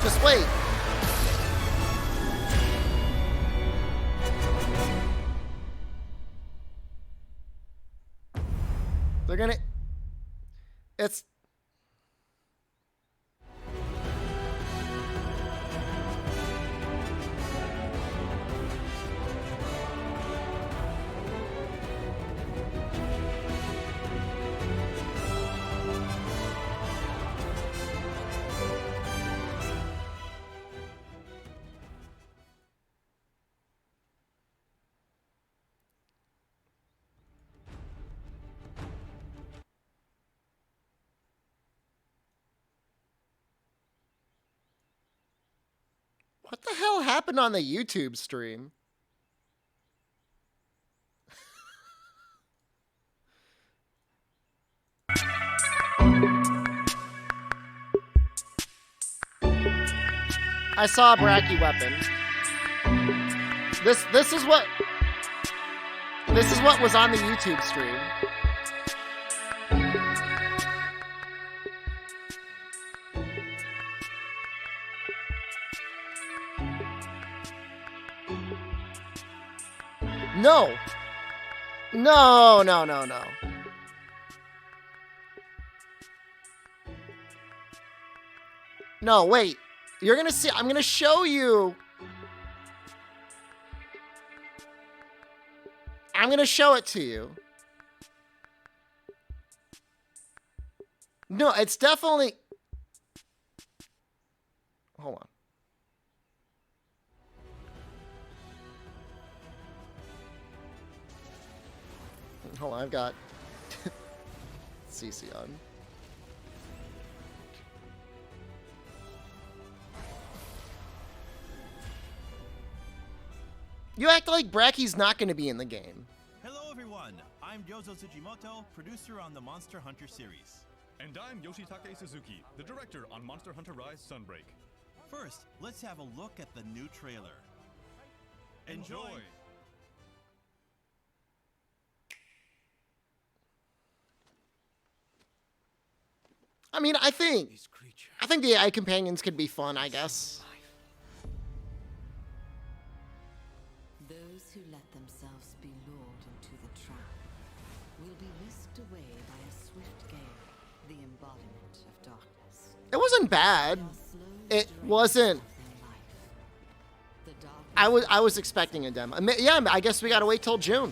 Just wait. They're gonna... It's... What the hell happened on the YouTube stream? I saw a Bracky weapon. This is what was on the YouTube stream. No. No, no, no, no. No, wait. You're gonna see, I'm gonna show you. I'm gonna show it to you. No, it's definitely... Hold on. Hold on, I've got CC on. You act like Bracky's not going to be in the game. Hello everyone, I'm Yozo Tsujimoto, producer on the Monster Hunter series. And I'm Yoshitake Suzuki, the director on Monster Hunter Rise Sunbreak. First, let's have a look at the new trailer. Enjoy! I mean, I think These creatures the AI companions could be fun, I guess. Those who let themselves be lured into the trap will be whisked away by a swift gale, the embodiment of darkness. It wasn't bad. It wasn't. I was expecting a demo. Yeah, I guess we gotta wait till June.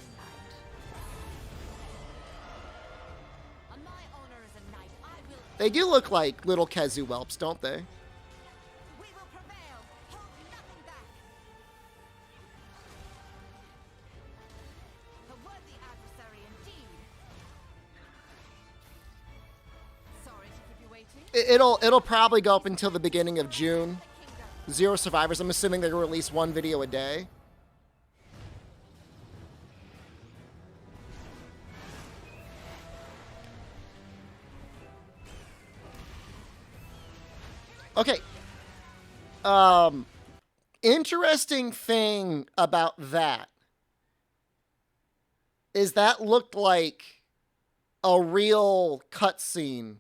On my honor as a knight, I will. They do look like little Kezu whelps, don't they? We will prevail. Hold nothing back. A worthy adversary indeed. It'll probably go up until the beginning of June. 0 survivors. I'm assuming they're gonna release 1 video a day. Okay. Interesting thing about that is that looked like a real cutscene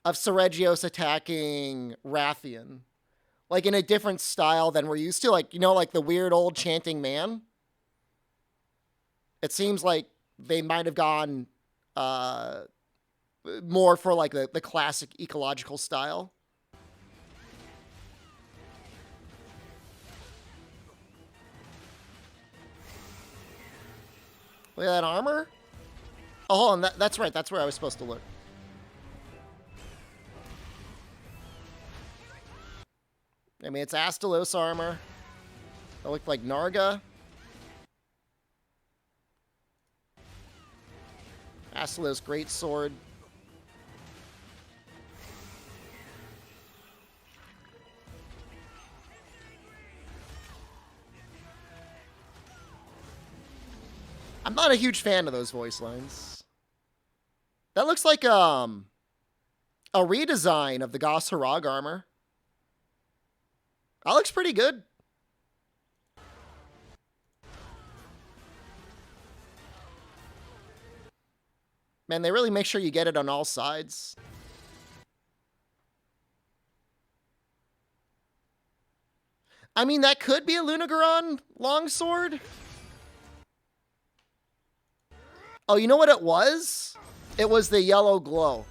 of Seregios attacking Rathian. Like in a different style than we're used to. Like, you know, like the weird old chanting man. It seems like they might have gone more for like the classic ecological style. Look at that armor. Oh, hold on. That's right. That's where I was supposed to look. I mean, it's Astalos armor. That looked like Narga. Astalos greatsword. I'm not a huge fan of those voice lines. That looks like a redesign of the Gos Harag armor. That looks pretty good. Man, they really make sure you get it on all sides. I mean, that could be a Lunagoran longsword. Oh, you know what it was? It was the yellow glow.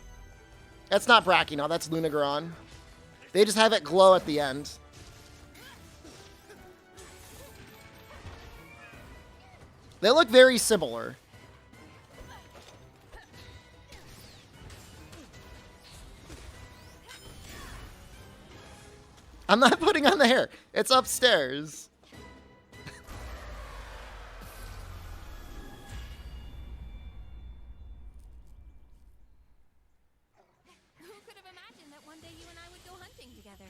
That's not Brachino, that's Lunagoran. They just have it glow at the end. They look very similar. I'm not putting on the hair. It's upstairs. Who could have imagined that one day you and I would go hunting together?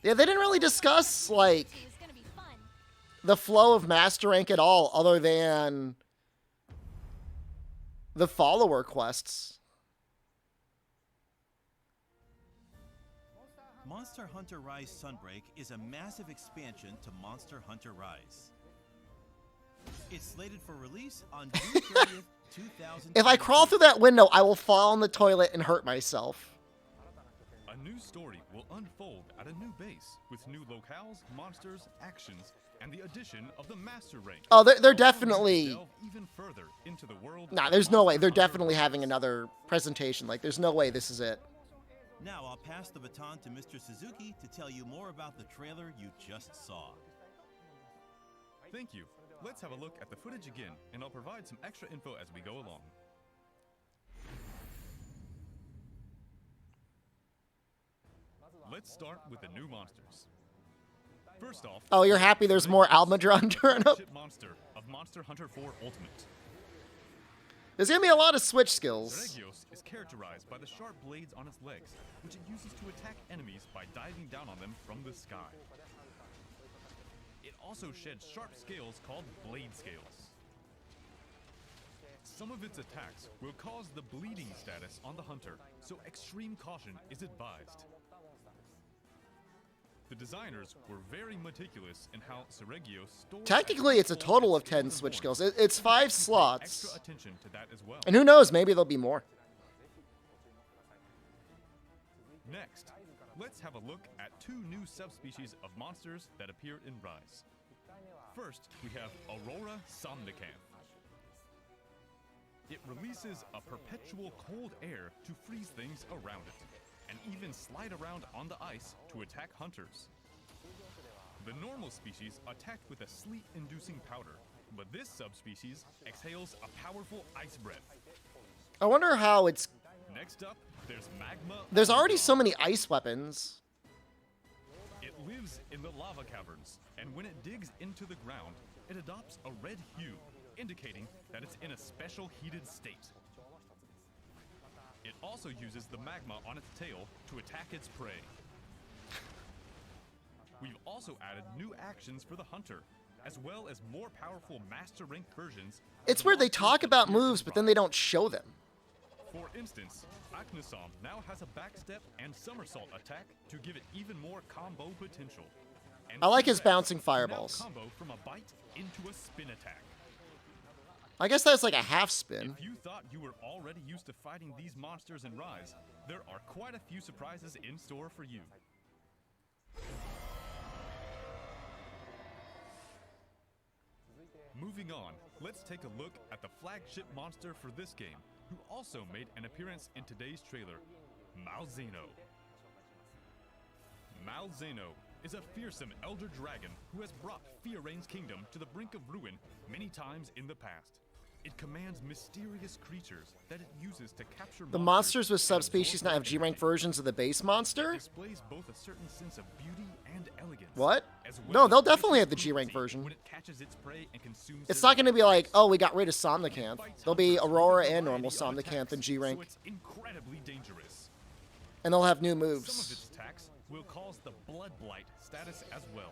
Yeah, they didn't really discuss, like, It's gonna be fun. the flow of Master Rank at all, other than the follower quests. Monster Hunter Rise Sunbreak is a massive expansion to Monster Hunter Rise. It's slated for release on June 30th, 2000. If I crawl through that window, I will fall in the toilet and hurt myself. A new story will unfold at a new base with new locales, monsters, actions, and the addition of the Master Rank. Oh, they're definitely... Delve even further into the world. Nah, there's no way. They're definitely having another presentation. Like, there's no way this is it. Now I'll pass the baton to Mr. Suzuki to tell you more about the trailer you just saw. Thank you. Let's have a look at the footage again, and I'll provide some extra info as we go along. Let's start with the new monsters. First off, Oh, you're happy there's more Almadron turnip? ship monster of Monster Hunter 4 Ultimate. There's gonna be a lot of switch skills. Seregios is characterized by the sharp blades on its legs, which it uses to attack enemies by diving down on them from the sky. It also sheds sharp scales called blade scales. Some of its attacks will cause the bleeding status on the hunter, so extreme caution is advised. The designers were very meticulous in how Seregios stores. Technically, it's a total of 10 switch skills. It's 5 slots. Extra attention to that as well. And who knows, maybe there'll be more. Next, let's have a look at 2 new subspecies of monsters that appear in Rise. First, we have Aurora Somnicanth. It releases a perpetual cold air to freeze things around it, and even slide around on the ice to attack hunters. The normal species attacked with a sleet-inducing powder, but this subspecies exhales a powerful ice breath. I wonder how it's... Next up, there's Magma. There's already so many ice weapons. It lives in the lava caverns, and when it digs into the ground, it adopts a red hue, indicating that it's in a special heated state. It also uses the magma on its tail to attack its prey. We've also added new actions for the hunter, as well as more powerful master rank versions. It's weird they talk about moves, but then they don't show them. For instance, Aknasam now has a backstep and somersault attack to give it even more combo potential. And I like his T-Rex bouncing can fireballs. now combo from a bite into a spin attack. I guess that's like a half spin. If you thought you were already used to fighting these monsters in Rise, there are quite a few surprises in store for you. Moving on, let's take a look at the flagship monster for this game, who also made an appearance in today's trailer, Malzeno. Malzeno is a fearsome elder dragon who has brought Fioraine's kingdom to the brink of ruin many times in the past. It commands mysterious creatures that it uses to capture The monsters with subspecies now have G-rank versions of the base monster? Displays both a certain sense of beauty and elegance. What? As well No, as they'll definitely have the cruelty G-rank version. when it catches its prey and consumes It's their not going to be lives. like, oh, we got rid of Somnicanth. There'll be Fights Aurora hunters and with a normal variety of Somnicanth attacks, and G-rank. So it's incredibly dangerous. And they'll have new Some of moves. its attacks will cause the Blood Blight status as well.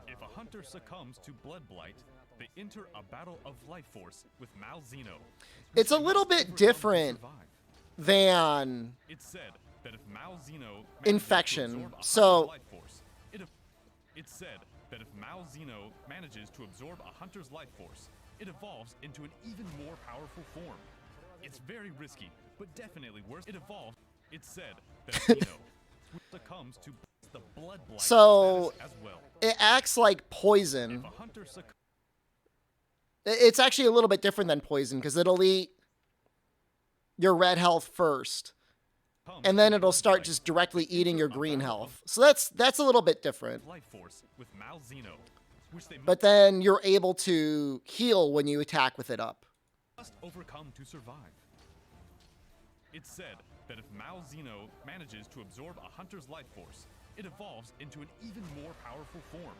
If a hunter succumbs to Blood Blight, they enter a battle of life force with Malzeno. It's a little bit different than It's said that if Malzeno Infection. So it's said that if Malzeno manages to absorb a hunter's life force, it evolves into an even more powerful form. It's very risky, but definitely worth it evolves. It's said that Zeno succumbs to the Blood Blight So status as well. it acts like poison. If a hunter succumbs, It's actually a little bit different than poison because it'll eat your red health first, and then it'll start just directly eating your green health. So that's a little bit different. life force with Malzeno, which they But then you're able to heal when you attack with it up. must overcome to survive. It's said that if Malzeno manages to absorb a hunter's life force, it evolves into an even more powerful form.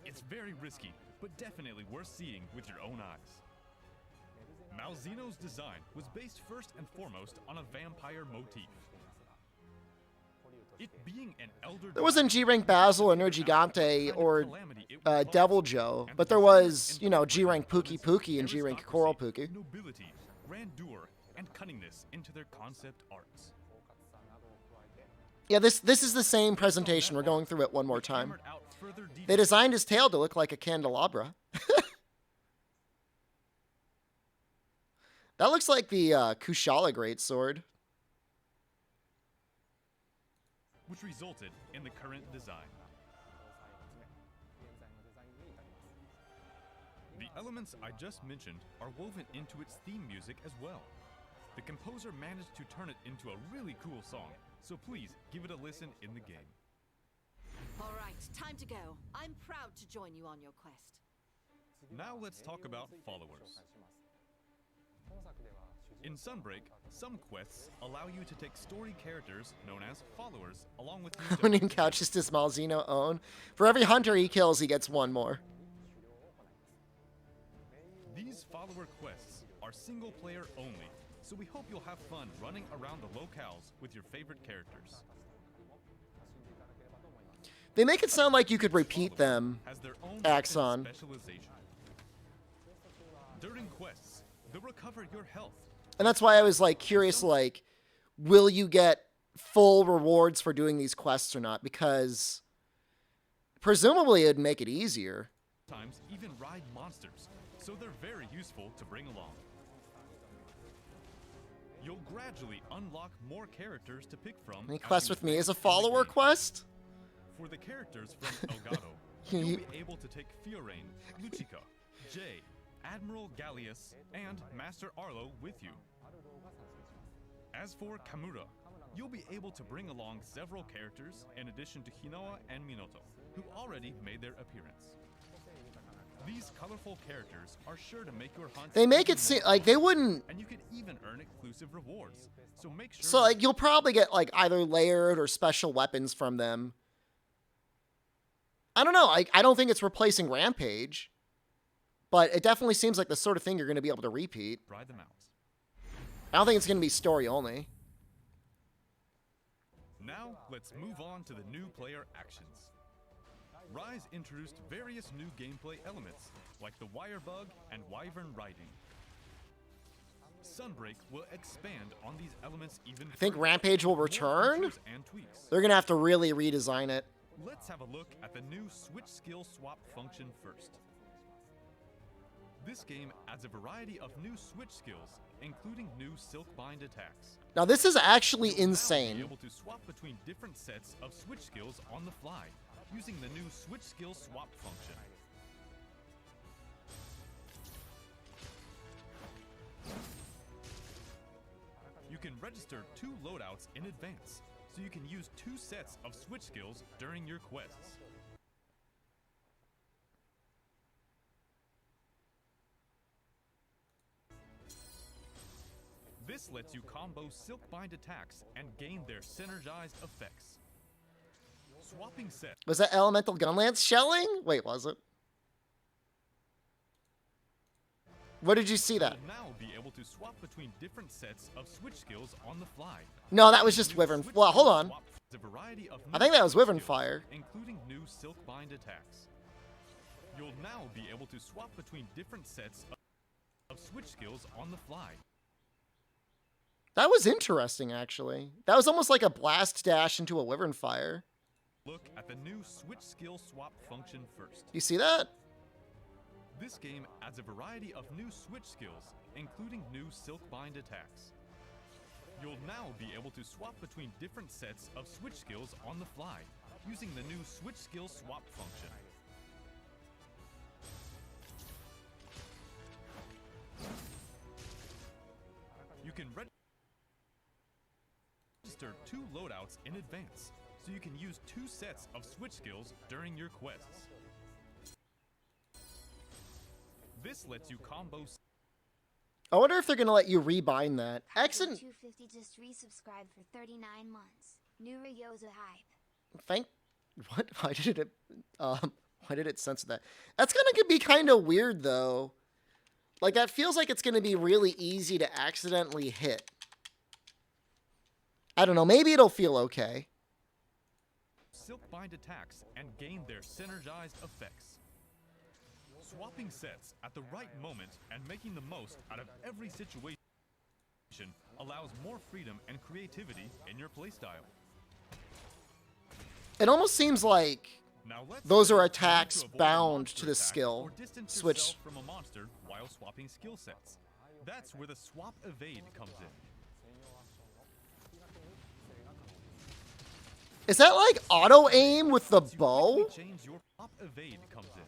It's very risky, but definitely worth seeing with your own eyes. Malzeno's design was based first and foremost on a vampire motif. It being an elder There wasn't G-rank Basil or Nergigante or Devil Joe, but there was, you know, G-rank Pookie Pookie and G-rank Coral Pookie. Nobility, grandeur, and cunningness into their concept arts. Yeah, this is the same presentation. We're going through it one more time. Hammered out further They details. designed his tail to look like a candelabra. That looks like the Kushala greatsword. Which resulted in the current design. The elements I just mentioned are woven into its theme music as well. The composer managed to turn it into a really cool song, so please give it a listen in the game. All right, time to go. I'm proud to join you on your quest. Now let's talk about followers. In Sunbreak, some quests allow you to take story characters known as followers along with you. When couches does Malzeno own? For every hunter he kills, he gets one more. These follower quests are single player only, so we hope you'll have fun running around the locales with your favorite characters. They make it sound like you could repeat them. Has their own Axon. specialization. During quests, they'll recover your health. And that's why I was like curious, like, will you get full rewards for doing these quests or not? Because presumably it'd make it easier. Sometimes even ride monsters, so they're very useful to bring along. You'll gradually unlock more characters to pick from. Any as quest you with me as a advance in the follower game. quest? For the characters from Elgato, You- you'll be able to take Fiorayne, Lucica, Jay, Admiral Gallius, and Master Arlo with you. As for Kamura, you'll be able to bring along several characters in addition to Hinoa and Minoto, who already made their appearance. These colorful characters are sure to make your hunt. They make even it seem more like they fun, wouldn't. and you can even earn exclusive rewards. So make sure. So that like you'll probably get like either layered or special weapons from them. I don't know. I don't think it's replacing Rampage, but it definitely seems like the sort of thing you're going to be able to repeat. try them out. I don't think it's going to be story only. Now, let's move on to the new player actions. Rise introduced various new gameplay elements, like the wire bug and wyvern riding. Sunbreak will expand on these elements even I think further. Rampage will More return. features and tweaks. They're going to have to really redesign it. Let's have a look at the new switch skill swap function first. This game adds a variety of new switch skills, including new Silkbind attacks. Now, this is actually You'll now be insane. able to swap between different sets of switch skills on the fly, using the new switch skill swap function. You can register 2 loadouts in advance, so you can use 2 sets of switch skills during your quests. This lets you combo Silkbind attacks and gain their synergized effects. Swapping sets. Was that Elemental Gunlance shelling? Wait, was it? What did you see that? You'll now be able to swap between different sets of switch skills on the fly. No, that was just Wyvern. Switch Well, hold skill on. swap is a variety of I new think that was switch Wyvern skills, Fire. including new Silkbind attacks. You'll now be able to swap between different sets of switch skills on the fly. That was interesting, actually. That was almost like a blast dash into a Wyvern Fire. Look at the new switch skill swap function first. You see that? This game adds a variety of new switch skills, including new Silkbind attacks. You'll now be able to swap between different sets of switch skills on the fly, using the new switch skill swap function. You can register 2 loadouts in advance, so you can use 2 sets of switch skills during your quests. This lets you combo. I wonder if they're going to let you rebind that. Excellent. 250 just resubscribed for 39 months. New Ryoza hype. Thank. What? Why did it censor that? That's going to be kind of weird, though. Like, that feels like it's going to be really easy to accidentally hit. I don't know. Maybe it'll feel okay. Silkbind attacks and gain their synergized effects. Swapping sets at the right moment and making the most out of every situation allows more freedom and creativity in your playstyle. It almost seems like Now let's those are see how attacks to avoid a bound monster to the attack skill. or distance Switch. yourself from a monster while swapping skill sets. That's where the swap evade comes in. Is that like auto aim with the You bow? quickly change your swap evade comes in.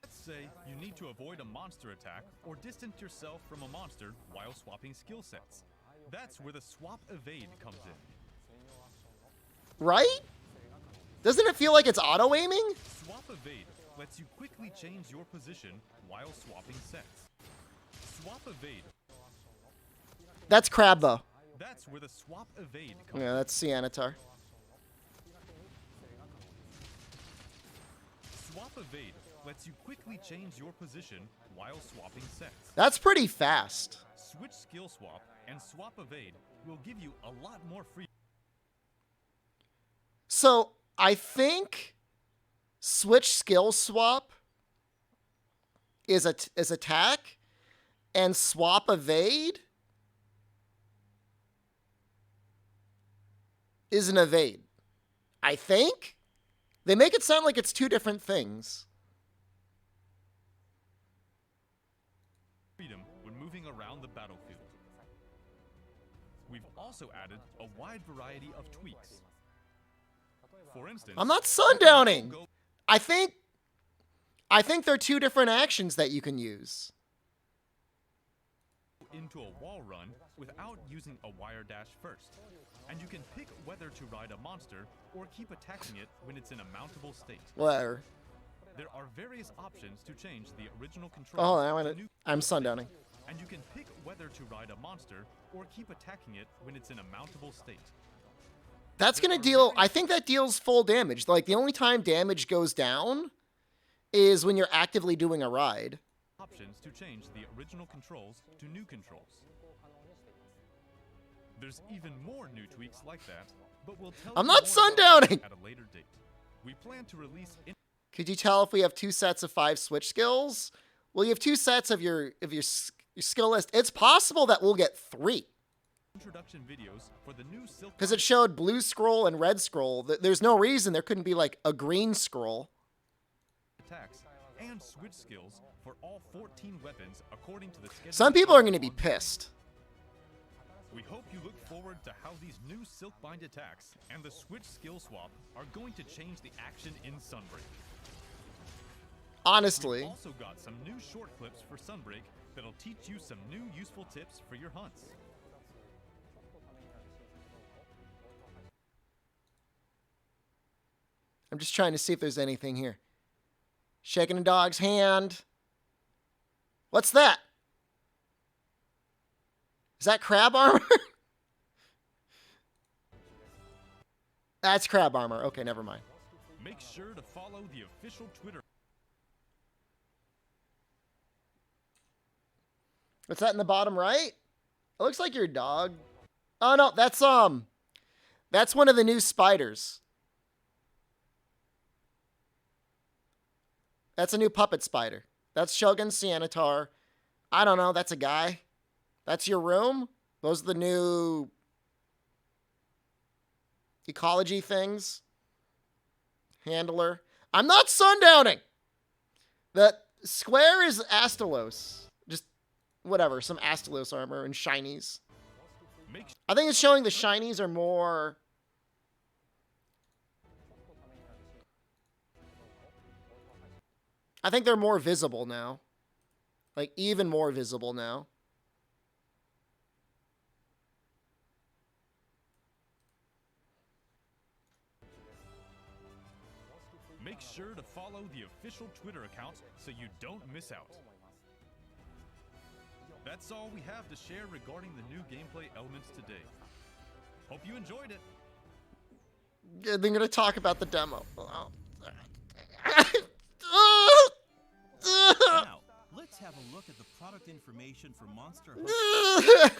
Let's say you need to avoid a monster attack or distance yourself from a monster while swapping skill sets. That's where the swap evade comes in. Right? Doesn't it feel like it's auto aiming? Swap evade lets you quickly change your position while swapping sets. Swap evade. That's Crab, though. That's where the swap evade comes Yeah, that's Cianatar. Swap evade lets you quickly change your position while swapping sets. That's pretty fast. Switch skill swap and swap evade will give you a lot more freedom. So, I think switch skill swap is attack, and swap evade is an evade. I think? They make it sound like it's 2 different things. Freedom when moving around the battlefield. We've also added a wide variety of tweaks. For instance, I'm not sundowning. I think they're 2 different actions that you can use. into a wall run without using a wire dash first. And you can pick whether to ride a monster or keep attacking it when it's in a mountable state. Whatever. There are various options to change the original control. Oh, I'm sundowning. And you can pick whether to ride a monster or keep attacking it when it's in a mountable state. That's going to deal... I think that deals full damage. Like, the only time damage goes down is when you're actively doing a ride. Options to change the original controls to new controls. There's even more new tweaks like that, but we'll tell I'm you not more about sundowning! that at a later date. We plan to release Could you tell if we have 2 sets of 5 switch skills? Well, you have 2 sets of your skill list. It's possible that we'll get 3. introduction videos for the new Silk Because it showed blue scroll and red scroll. There's no reason there couldn't be like a green scroll. attacks and switch skills for all 14 weapons according to the schedule. Some people are going to be pissed. We hope you look forward to how these new Silkbind attacks and the switch skill swap are going to change the action in Sunbreak. Honestly. We've also got some new short clips for Sunbreak that'll teach you some new useful tips for your hunts. I'm just trying to see if there's anything here. Shaking a dog's hand. What's that? Is that crab armor? That's crab armor. Okay, never mind. Make sure to follow the official Twitter. What's that in the bottom right? It looks like your dog. Oh no, that's one of the new spiders. That's a new puppet spider. That's Shogun Sianitar. I don't know, that's a guy. That's your room? Those are the new ecology things. Handler. I'm not sundowning! The square is Astalos. Just whatever, some Astalos armor and shinies. I think it's showing the shinies are more... I think they're more visible now. Like, even more visible now. Make sure to follow the official Twitter account so you don't miss out. That's all we have to share regarding the new gameplay elements today. Hope you enjoyed it. They're going to talk about the demo. Now, let's have a look at the product information for Monster Hunter.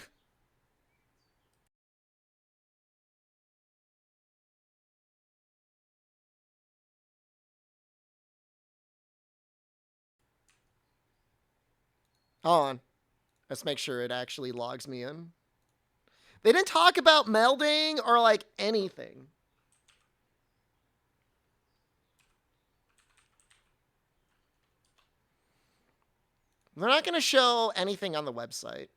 Hold on. Let's make sure it actually logs me in. They didn't talk about melding or like anything. They're not going to show anything on the website.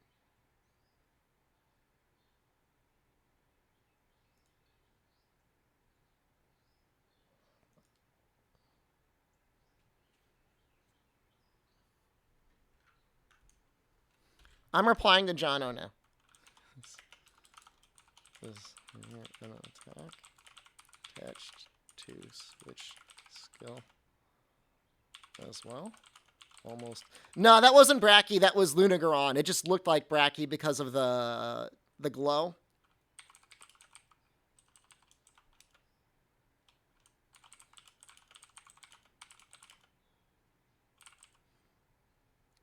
I'm replying to Jono now. Is gonna attack attached to switch skill as well. Almost. No, that wasn't Bracky. That was Lunagaron. It just looked like Bracky because of the glow.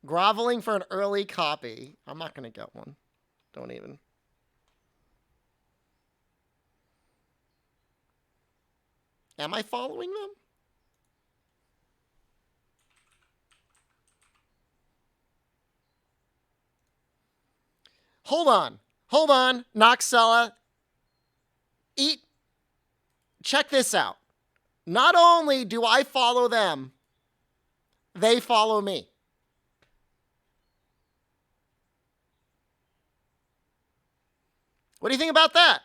Groveling for an early copy. I'm not going to get one. Don't even. Am I following them? Hold on. Hold on, Noxella. Check this out. Not only do I follow them, they follow me. What do you think about that?